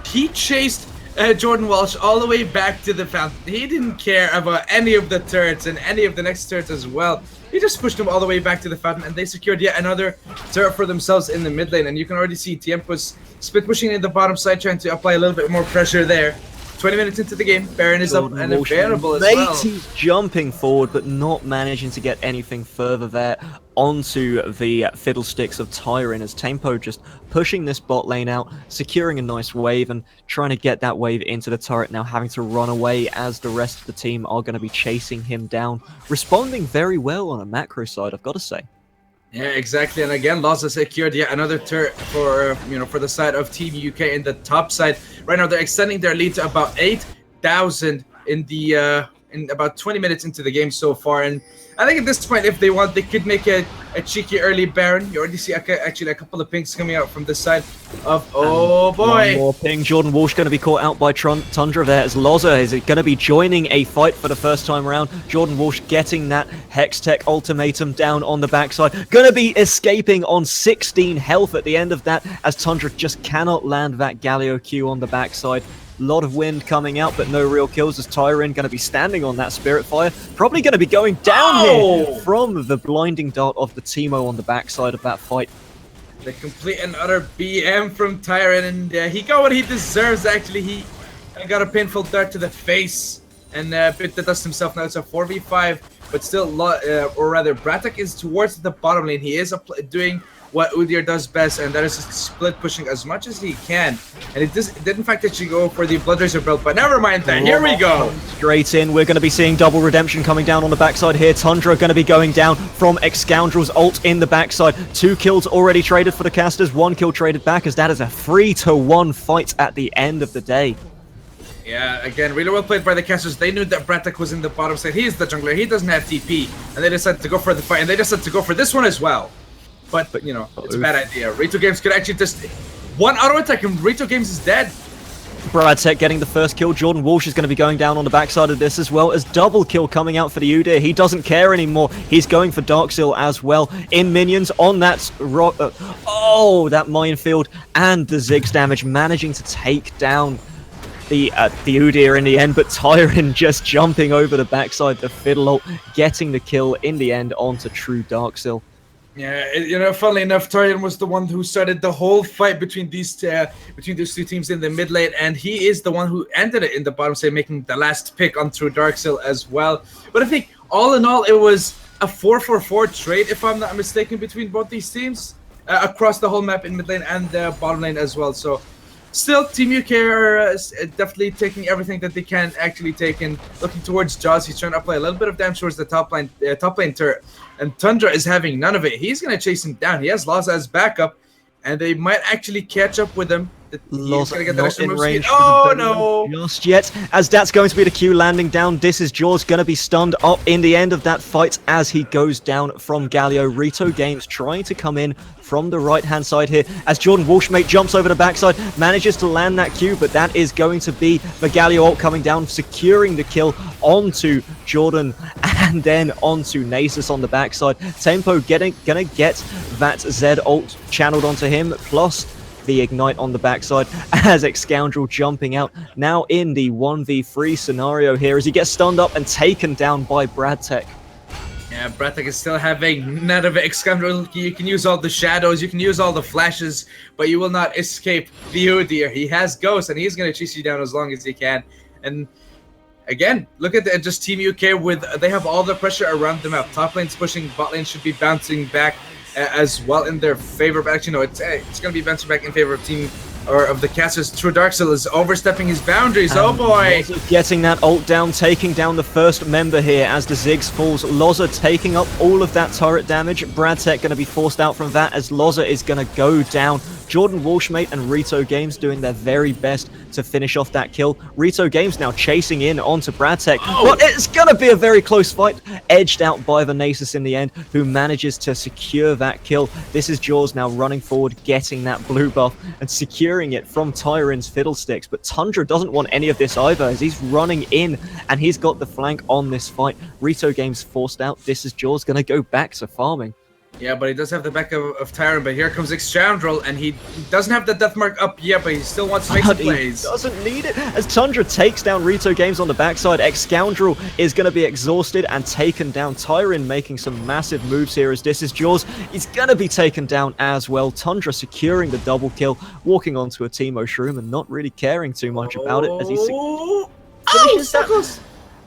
he chased Jordan Walsh all the way back to the fountain. He didn't care about any of the turrets and any of the next turrets as well. He just pushed them all the way back to the fountain, and they secured yet another turret for themselves in the mid lane. And you can already see Tiempo's split pushing in the bottom side, trying to apply a little bit more pressure there. 20 minutes into the game, Baron is up and available as well. He's jumping forward, but not managing to get anything further there onto the fiddlesticks of Tyron, as Tempo just pushing this bot lane out, securing a nice wave and trying to get that wave into the turret, now having to run away as the rest of the team are going to be chasing him down. Responding very well on a macro side, I've got to say. Yeah, exactly. And again, Loza secured yet another turret for for the side of Team UK in the top side. Right now, they're extending their lead to about 8,000 in the in about 20 minutes into the game so far. And I think at this point, if they want, they could make a cheeky early Baron. You already see actually a couple of pings coming out from this side of boy. One more ping. Jordan Walsh going to be caught out by Tundra there, as Loza is going to be joining a fight for the first time around. Jordan Walsh getting that Hextech ultimatum down on the backside. Going to be escaping on 16 health at the end of that, as Tundra just cannot land that Galio Q on the backside. A lot of wind coming out, but no real kills, as Tyron going to be standing on that Spirit Fire. Probably going to be going down here from the blinding dart of the Teemo on the backside of that fight. The complete and utter BM from Tyron, and he got what he deserves, actually. He got a painful dart to the face and bit the dust himself. Now it's a 4v5, but still, or rather, Bradtech is towards the bottom lane. He is doing what Udyr does best, and that is just split pushing as much as he can. And it did in fact actually go for the Bloodrazor belt, but never mind that. Here we go. Straight in, we're going to be seeing double redemption coming down on the backside here. Tundra going to be going down from Scoundrel's ult in the backside. 2 kills already traded for the casters, 1 kill traded back, as that is a 3-1 fight at the end of the day. Yeah, again, really well played by the casters. They knew that Bradtech was in the bottom side. He is the jungler. He doesn't have TP, and they decided to go for the fight, and they decided to go for this one as well. But you know, it's a bad idea. Rito Games could actually just one auto attack and Rito Games is dead. Bradtech getting the first kill. Jordan Walsh is going to be going down on the backside of this, as well as double kill coming out for the Udyr. He doesn't care anymore. He's going for Darkseal as well. In minions on that that minefield, and the Ziggs damage, managing to take down the Udyr in the end, but Tyron just jumping over the backside, the fiddle ult, getting the kill in the end onto True Darkseal. Yeah, funnily enough, Tyrion was the one who started the whole fight between these two teams in the mid lane, and he is the one who ended it in the bottom side, making the last pick on through Darkseal as well. But I think all in all, it was a 4-4-4 trade, if I'm not mistaken, between both these teams across the whole map in mid lane and the bottom lane as well. So still, Team UK are definitely taking everything that they can actually take, and looking towards Jaws. He's trying to apply a little bit of damage towards the top lane turret, and Tundra is having none of it. He's going to chase him down. He has Laza as backup, and they might actually catch up with him. He's going to get the extra move speed. Oh, no! Just yet, as that's going to be the Q landing down. This is Jaws going to be stunned up in the end of that fight as he goes down from Galio. Rito Games trying to come in from the right-hand side here as Jordan Walshmate jumps over the backside, manages to land that Q, but that is going to be the Galio ult coming down, securing the kill onto Jordan and then onto Nasus on the backside. Tempo gonna get that Z ult channeled onto him, plus the ignite on the backside as Exscoundrel jumping out now in the 1v3 scenario here as he gets stunned up and taken down by Bradtech. Yeah, Bradtech is still having none of it. Exscoundrel, you can use all the shadows, you can use all the flashes, but you will not escape the Udyr. He has Ghost, and he's going to chase you down as long as he can. And again, look at just Team UK they have all the pressure around them up. Top lane's pushing, bot lane should be bouncing back as well in their favor, but actually no, it's going to be bouncing back in favor of the casters. True Darkseal is overstepping his boundaries. Oh boy! Loza getting that ult down, taking down the first member here as the Ziggs falls. Loza taking up all of that turret damage. Bradtech going to be forced out from that as Loza is going to go down. Jordan Walshmate and Rito Games doing their very best to finish off that kill. Rito Games now chasing in onto Bradtech, but it's going to be a very close fight, edged out by the Nasus in the end, who manages to secure that kill. This is Jaws now running forward, getting that blue buff and securing it from Tyrion's Fiddlesticks, but Tundra doesn't want any of this either as he's running in and he's got the flank on this fight. Rito Games forced out. This is Jaws going to go back to farming. Yeah, but he does have the back of Tyron, but here comes Exscoundrel, and he doesn't have the death mark up yet, but he still wants to make some plays. He doesn't need it. As Tundra takes down Rito Games on the backside, Exscoundrel is going to be exhausted and taken down. Tyron making some massive moves here as this is Jaws. He's going to be taken down as well. Tundra securing the double kill, walking onto a Teemo Shroom and not really caring too much about it as he finishes that.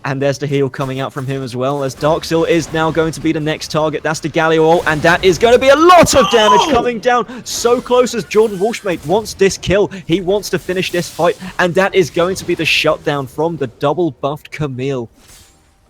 And there's the heal coming out from him as well, as Darkseal is now going to be the next target. That's the Galio ult, and that is going to be a lot of damage coming down. So close as Jordan Walshmate wants this kill. He wants to finish this fight, and that is going to be the shutdown from the double buffed Camille.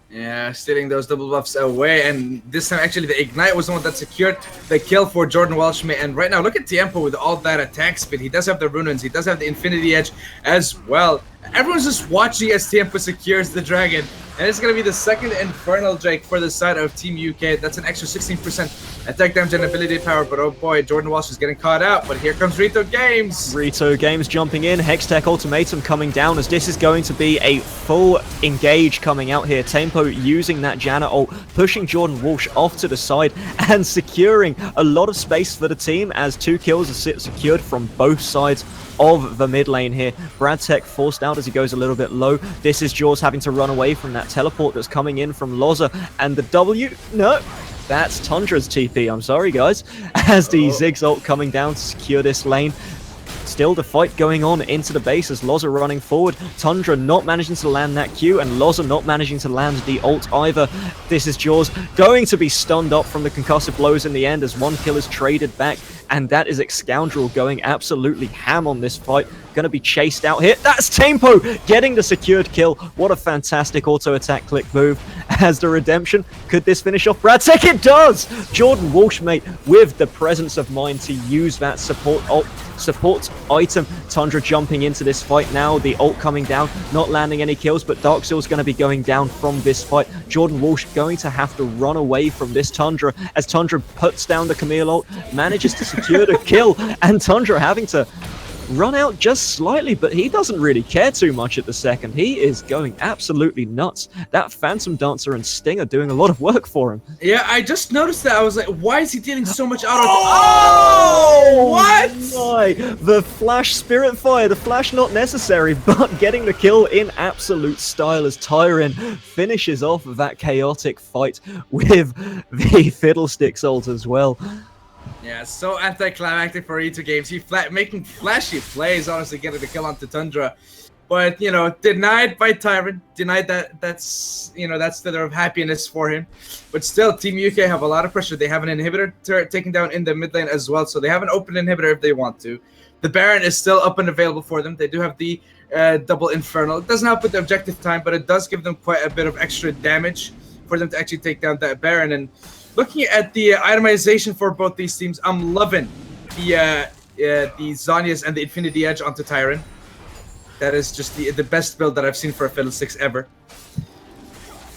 Yeah, stealing those double buffs away, and this time actually the Ignite was the one that secured the kill for Jordan Walshmate. And right now, look at Tiempo with all that attack speed. He does have the Runes, he does have the Infinity Edge as well. Everyone's just watching as Tiempo secures the dragon. And it's going to be the second Infernal Drake for the side of Team UK. That's an extra 16% attack damage and ability power. But oh boy, Jordan Walsh is getting caught out. But here comes Rito Games. Rito Games jumping in. Hextech Ultimatum coming down as this is going to be a full engage coming out here. Tempo using that Janna ult, pushing Jordan Walsh off to the side and securing a lot of space for the team as 2 kills are secured from both sides of the mid lane here. Bradtech forced out as he goes a little bit low. This is Jaws having to run away from that teleport that's coming in from Loza, and the W, no, that's Tundra's TP, I'm sorry guys, as the Ziggs ult coming down to secure this lane. Still the fight going on into the base as Loza running forward. Tundra not managing to land that Q and Loza not managing to land the ult either. This is Jaws going to be stunned up from the concussive blows in the end as 1 kill is traded back, and that is Exscoundrel going absolutely ham on this fight. Going to be chased out here. That's Tempo getting the secured kill. What a fantastic auto attack click move as the redemption. Could this finish off Bradtech? It does! Jordan Walshmate with the presence of mind to use that support item. Tundra jumping into this fight now. The ult coming down, not landing any kills, but Darkseal's going to be going down from this fight. Jordan Walsh going to have to run away from this Tundra as Tundra puts down the Camille ult, manages to secure the kill, and Tundra having to run out just slightly, but he doesn't really care too much at the second. He is going absolutely nuts. That Phantom Dancer and Sting are doing a lot of work for him. Yeah, I just noticed that. I was like, why is he dealing so much out of... Oh! What? My, the Flash Spirit Fire, the Flash not necessary, but getting the kill in absolute style as Tyron finishes off that chaotic fight with the Fiddlesticks ult as well. Yeah, so anticlimactic for E2 Games. He making flashy plays, honestly, getting the kill onto Tundra. But, you know, denied by Tyron. Denied that's the of happiness for him. But still, Team UK have a lot of pressure. They have an inhibitor turret taken down in the mid lane as well. So they have an open inhibitor if they want to. The Baron is still up and available for them. They do have the double Infernal. It doesn't help with the objective time, but it does give them quite a bit of extra damage for them to actually take down that Baron. And looking at the itemization for both these teams, I'm loving the Zhonya's and the Infinity Edge onto Tyron. That is just the best build that I've seen for a Fiddlesticks ever.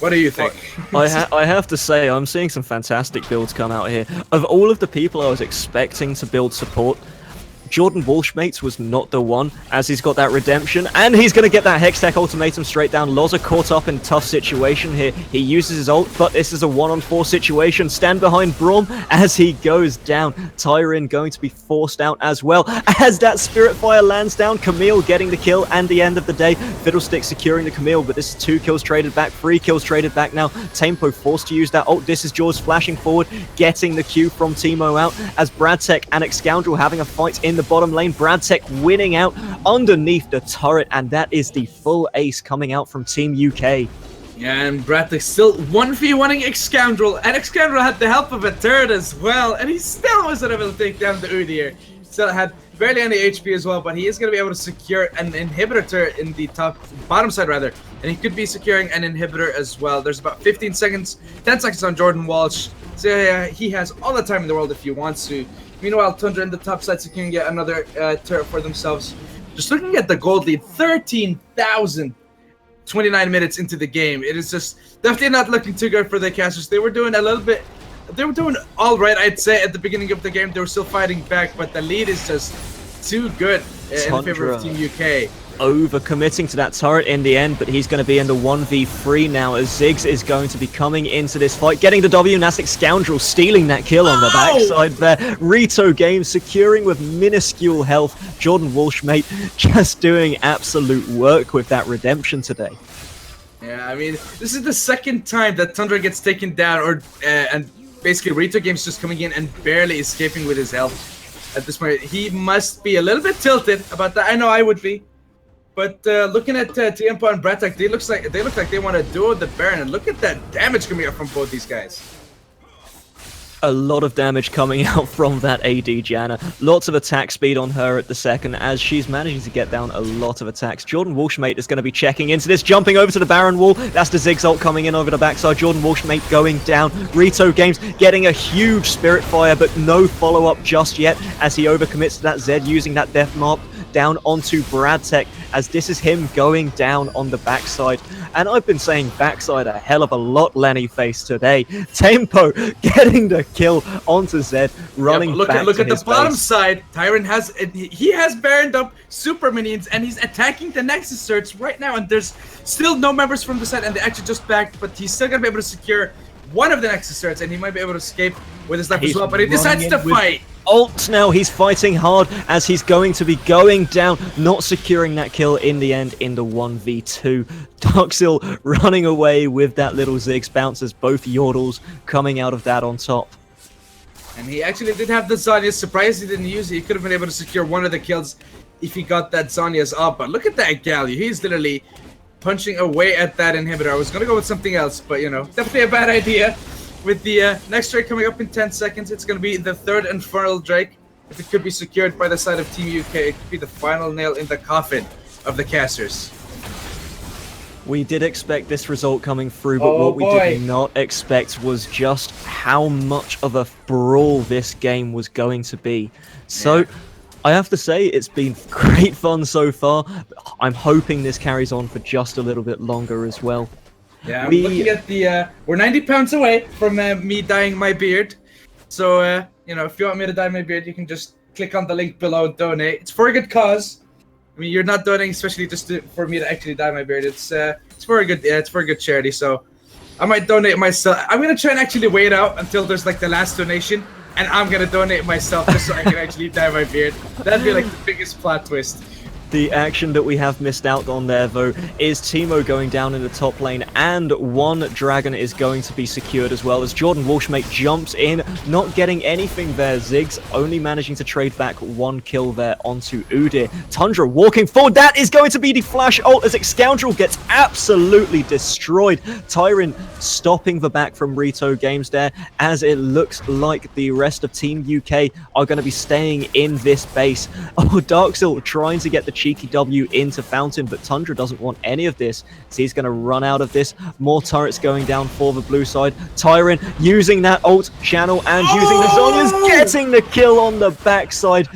What do you think? I have to say, I'm seeing some fantastic builds come out here. Of all of the people I was expecting to build support, Jordan Walshmates was not the one, as he's got that redemption, and he's going to get that Hextech ultimatum straight down. Loza caught up in a tough situation here. He uses his ult, but this is a 1-on-4 situation. Stand behind Braum as he goes down. Tyron going to be forced out as well, as that Spirit Fire lands down. Camille getting the kill, and the end of the day, Fiddlestick securing the Camille, but this is 2 kills traded back, 3 kills traded back now. Tempo forced to use that ult. This is Jaws flashing forward, getting the Q from Teemo out, as Bradtech and Excoundrel having a fight in the bottom lane. Bradtech winning out underneath the turret, and that is the full ace coming out from Team UK. Yeah, and Bradtech still 1v1ing Excoundrel, and Excoundrel had the help of a turret as well, and he still wasn't able to take down the Udyr. Still had barely any HP as well, but he is going to be able to secure an inhibitor turret in the bottom side rather, and he could be securing an inhibitor as well. There's about 10 seconds on Jordan Walsh, so yeah, he has all the time in the world if he wants to. Meanwhile, Tundra in the top side securing yet another turret for themselves. Just looking at the gold lead, 13,000, 29 minutes into the game. It is just definitely not looking too good for the casters. They were doing all right, I'd say, at the beginning of the game. They were still fighting back, but the lead is just too good in favor of Team UK. Overcommitting to that turret in the end, but he's going to be in the 1v3 now, as Ziggs is going to be coming into this fight, getting the W. Nastic Scoundrel stealing that kill on the backside there. Rito Games securing with minuscule health. Jordan Walshmate just doing absolute work with that redemption today. Yeah, I mean, this is the second time that Tundra gets taken down, and basically Rito Games just coming in and barely escaping with his health. At this point, he must be a little bit tilted about that. I know I would be. But looking at Tiempo and Bradtech, they look like they want to duo the Baron, and look at that damage coming out from both these guys. A lot of damage coming out from that AD Janna. Lots of attack speed on her at the second, as she's managing to get down a lot of attacks. Jordan Walshmate is going to be checking into this, jumping over to the Baron wall. That's the Ziggs ult coming in over the backside. Jordan Walshmate going down. Rito Games getting a huge Spirit Fire, but no follow-up just yet, as he overcommits to that Zed, using that Death Mark down onto Bradtech, as this is him going down on the backside. And I've been saying backside a hell of a lot, Lenny Face, today. Tempo getting the kill onto Zed, running back look to at his the bottom base. side. Tyron has baroned up super minions, and he's attacking the Nexus Search right now, and there's still no members from the side, and they actually just backed, but he's still gonna be able to secure one of the Nexus Search, and he might be able to escape with his life as well, but he decides to fight. Ult now, he's fighting hard as he's going to be going down, not securing that kill in the end in the 1v2. Darksil running away with that little Ziggs bounces, both Yordles coming out of that on top. And he actually did have the Zhonya's. Surprised he didn't use it. He could have been able to secure one of the kills if he got that Zhonya's up. But look at that Galio. He's literally punching away at that inhibitor. I was going to go with something else, but you know, definitely a bad idea. With the next Drake coming up in 10 seconds, it's going to be the third Infernal Drake. If it could be secured by the side of Team UK, it could be the final nail in the coffin of the casters. We did expect this result coming through, but what we did not expect was just how much of a brawl this game was going to be. So, I have to say, it's been great fun so far. I'm hoping this carries on for just a little bit longer as well. Yeah, I'm looking at the, we're 90 pounds away from me dyeing my beard. So, you know, if you want me to dye my beard, you can just click on the link below and donate. It's for a good cause. I mean, you're not donating especially just for me to actually dye my beard. It's for a good it's for a good charity. So I might donate myself. I'm gonna try and actually wait out until there's like the last donation, and I'm gonna donate myself just so I can actually dye my beard. That'd be like the biggest plot twist. The action that we have missed out on there, though, is Teemo going down in the top lane, and one dragon is going to be secured as well as Jordan Walshmate jumps in, not getting anything there. Ziggs only managing to trade back one kill there onto Udyr. Tundra walking forward. That is going to be the flash ult as Scoundrel gets absolutely destroyed. Tyron stopping the back from Rito Games there, as it looks like the rest of Team UK are going to be staying in this base. Oh, Darksil trying to get the cheeky W into Fountain, but Tundra doesn't want any of this, so he's going to run out of this. More turrets going down for the blue side. Tyron using that ult channel and using the Zhonya's getting the kill on the backside.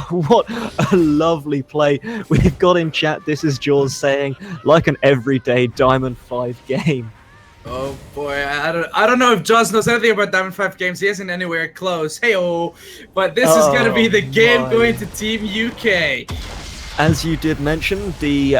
What a lovely play. We've got in chat, this is Jaws saying, like an everyday Diamond 5 game. Oh boy, I don't know if Jaws knows anything about Diamond 5 games. He isn't anywhere close. Hey-oh. But this is going to be the game going to Team UK. As you did mention, the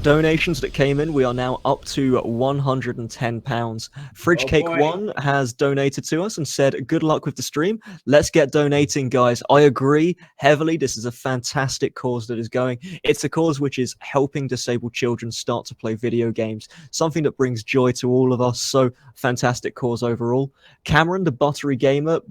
donations that came in, we are now up to £110. Fridge Cake 1 has donated to us and said, good luck with the stream. Let's get donating, guys. I agree heavily. This is a fantastic cause that is going. It's a cause which is helping disabled children start to play video games, something that brings joy to all of us. So fantastic cause overall. Cameron, the Buttery Gamer,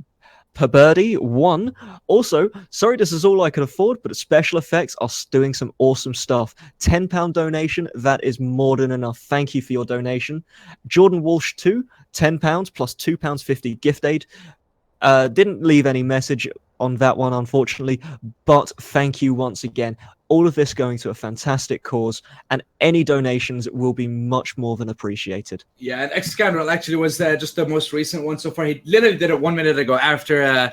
per birdie, 1. Also, sorry this is all I could afford, but special effects are doing some awesome stuff. £10 donation, that is more than enough. Thank you for your donation. Jordan Walsh 2, £10 plus £2.50 gift aid. Didn't leave any message on that one, unfortunately, but thank you once again. All of this going to a fantastic cause, and any donations will be much more than appreciated. Yeah, and X-Scoundrel actually was just the most recent one so far. He literally did it 1 minute ago after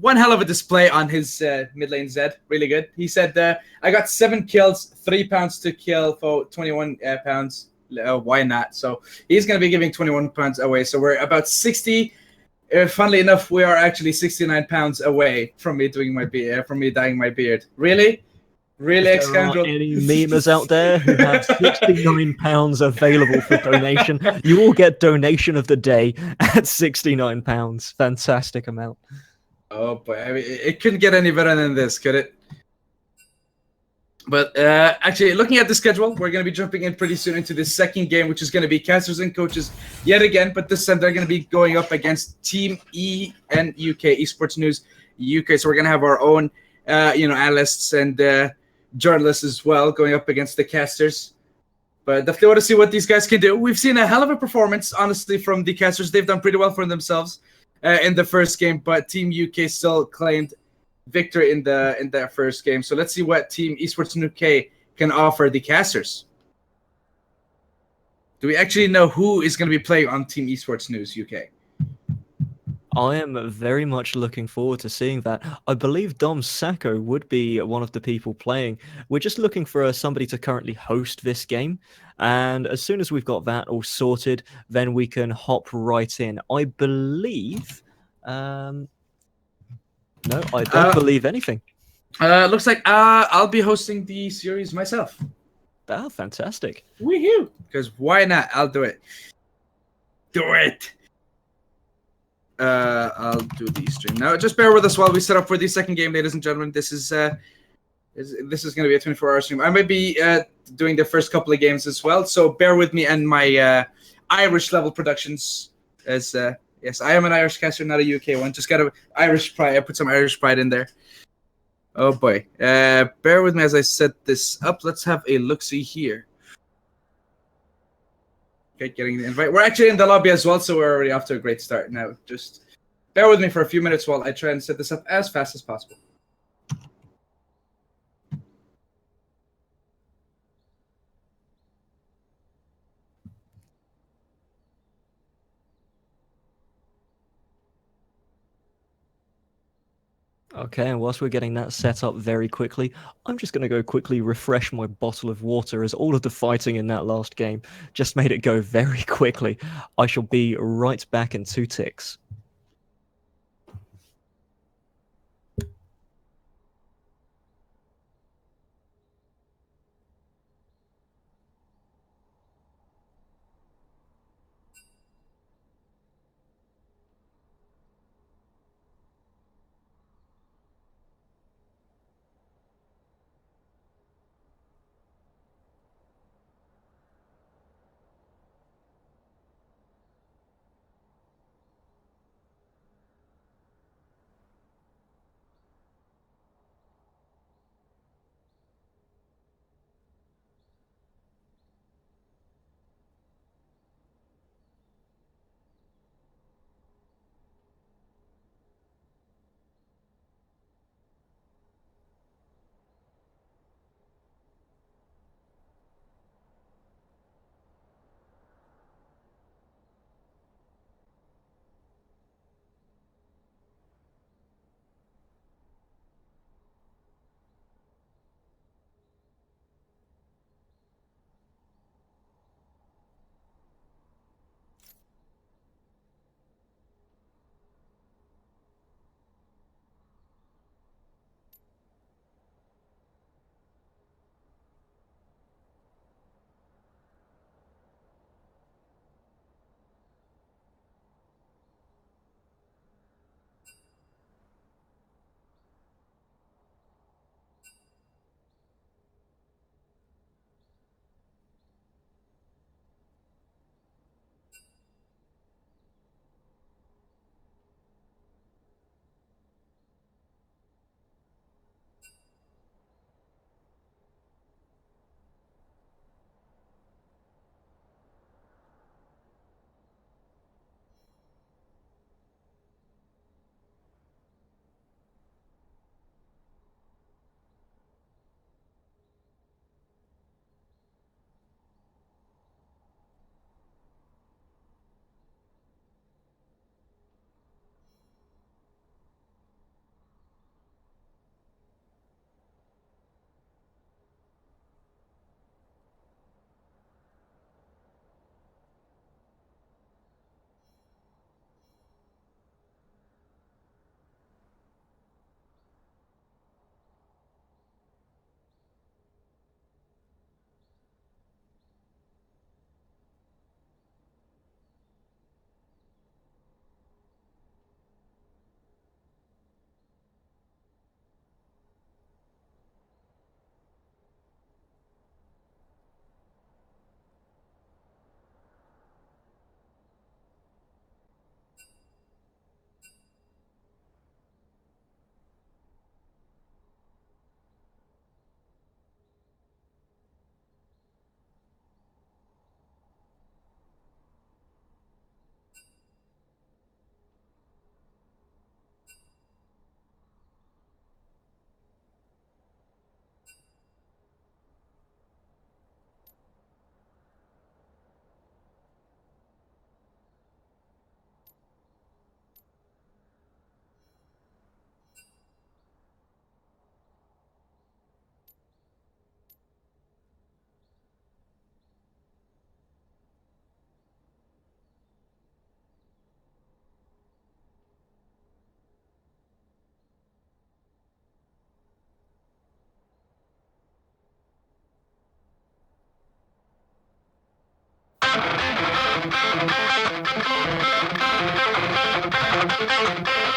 one hell of a display on his mid lane Zed. Really good. He said, I got 7 kills, £3 to kill for 21 pounds. Why not? So he's going to be giving 21 pounds away. So we're about 60. Funnily enough, we are actually 69 pounds away from me doing my beard, from me dyeing my beard. Really? Really, X-Scoundrel? Any memers out there who have £69 available for donation? You will get donation of the day at £69. Fantastic amount. Oh boy, I mean, it couldn't get any better than this, could it? But actually, looking at the schedule, we're going to be jumping in pretty soon into the second game, which is going to be Casters and Coaches yet again. But this time, they're going to be going up against Team E and UK, Esports News UK. So we're going to have our own, analysts and journalists as well going up against the casters. But definitely want to see what these guys can do. We've seen a hell of a performance, honestly, from the casters. They've done pretty well for themselves in the first game, but Team UK still claimed victory in that first game. So let's see what Team Esports UK can offer the casters. Do we actually know who is going to be playing on Team Esports News UK? I am very much looking forward to seeing that. I believe Dom Sacco would be one of the people playing. We're just looking for somebody to currently host this game. And as soon as we've got that all sorted, then we can hop right in. I believe... no, I don't believe anything. Looks like I'll be hosting the series myself. Oh, fantastic. Woohoo! Because why not? I'll do it. Do it! I'll do the stream now. Just bear with us while we set up for the second game, ladies and gentlemen. This is going to be a 24-hour stream. I may be doing the first couple of games as well, so bear with me and my Irish level productions. As yes, I am an Irish caster, not a UK one. Just got a Irish pride. I put some Irish pride in there. Oh boy, bear with me as I set this up. Let's have a look-see here. Getting the invite. We're actually in the lobby as well, so we're already off to a great start now. Just bear with me for a few minutes while I try and set this up as fast as possible. Okay, and whilst we're getting that set up very quickly, I'm just going to go quickly refresh my bottle of water, as all of the fighting in that last game just made it go very quickly. I shall be right back in 2 ticks. Bye.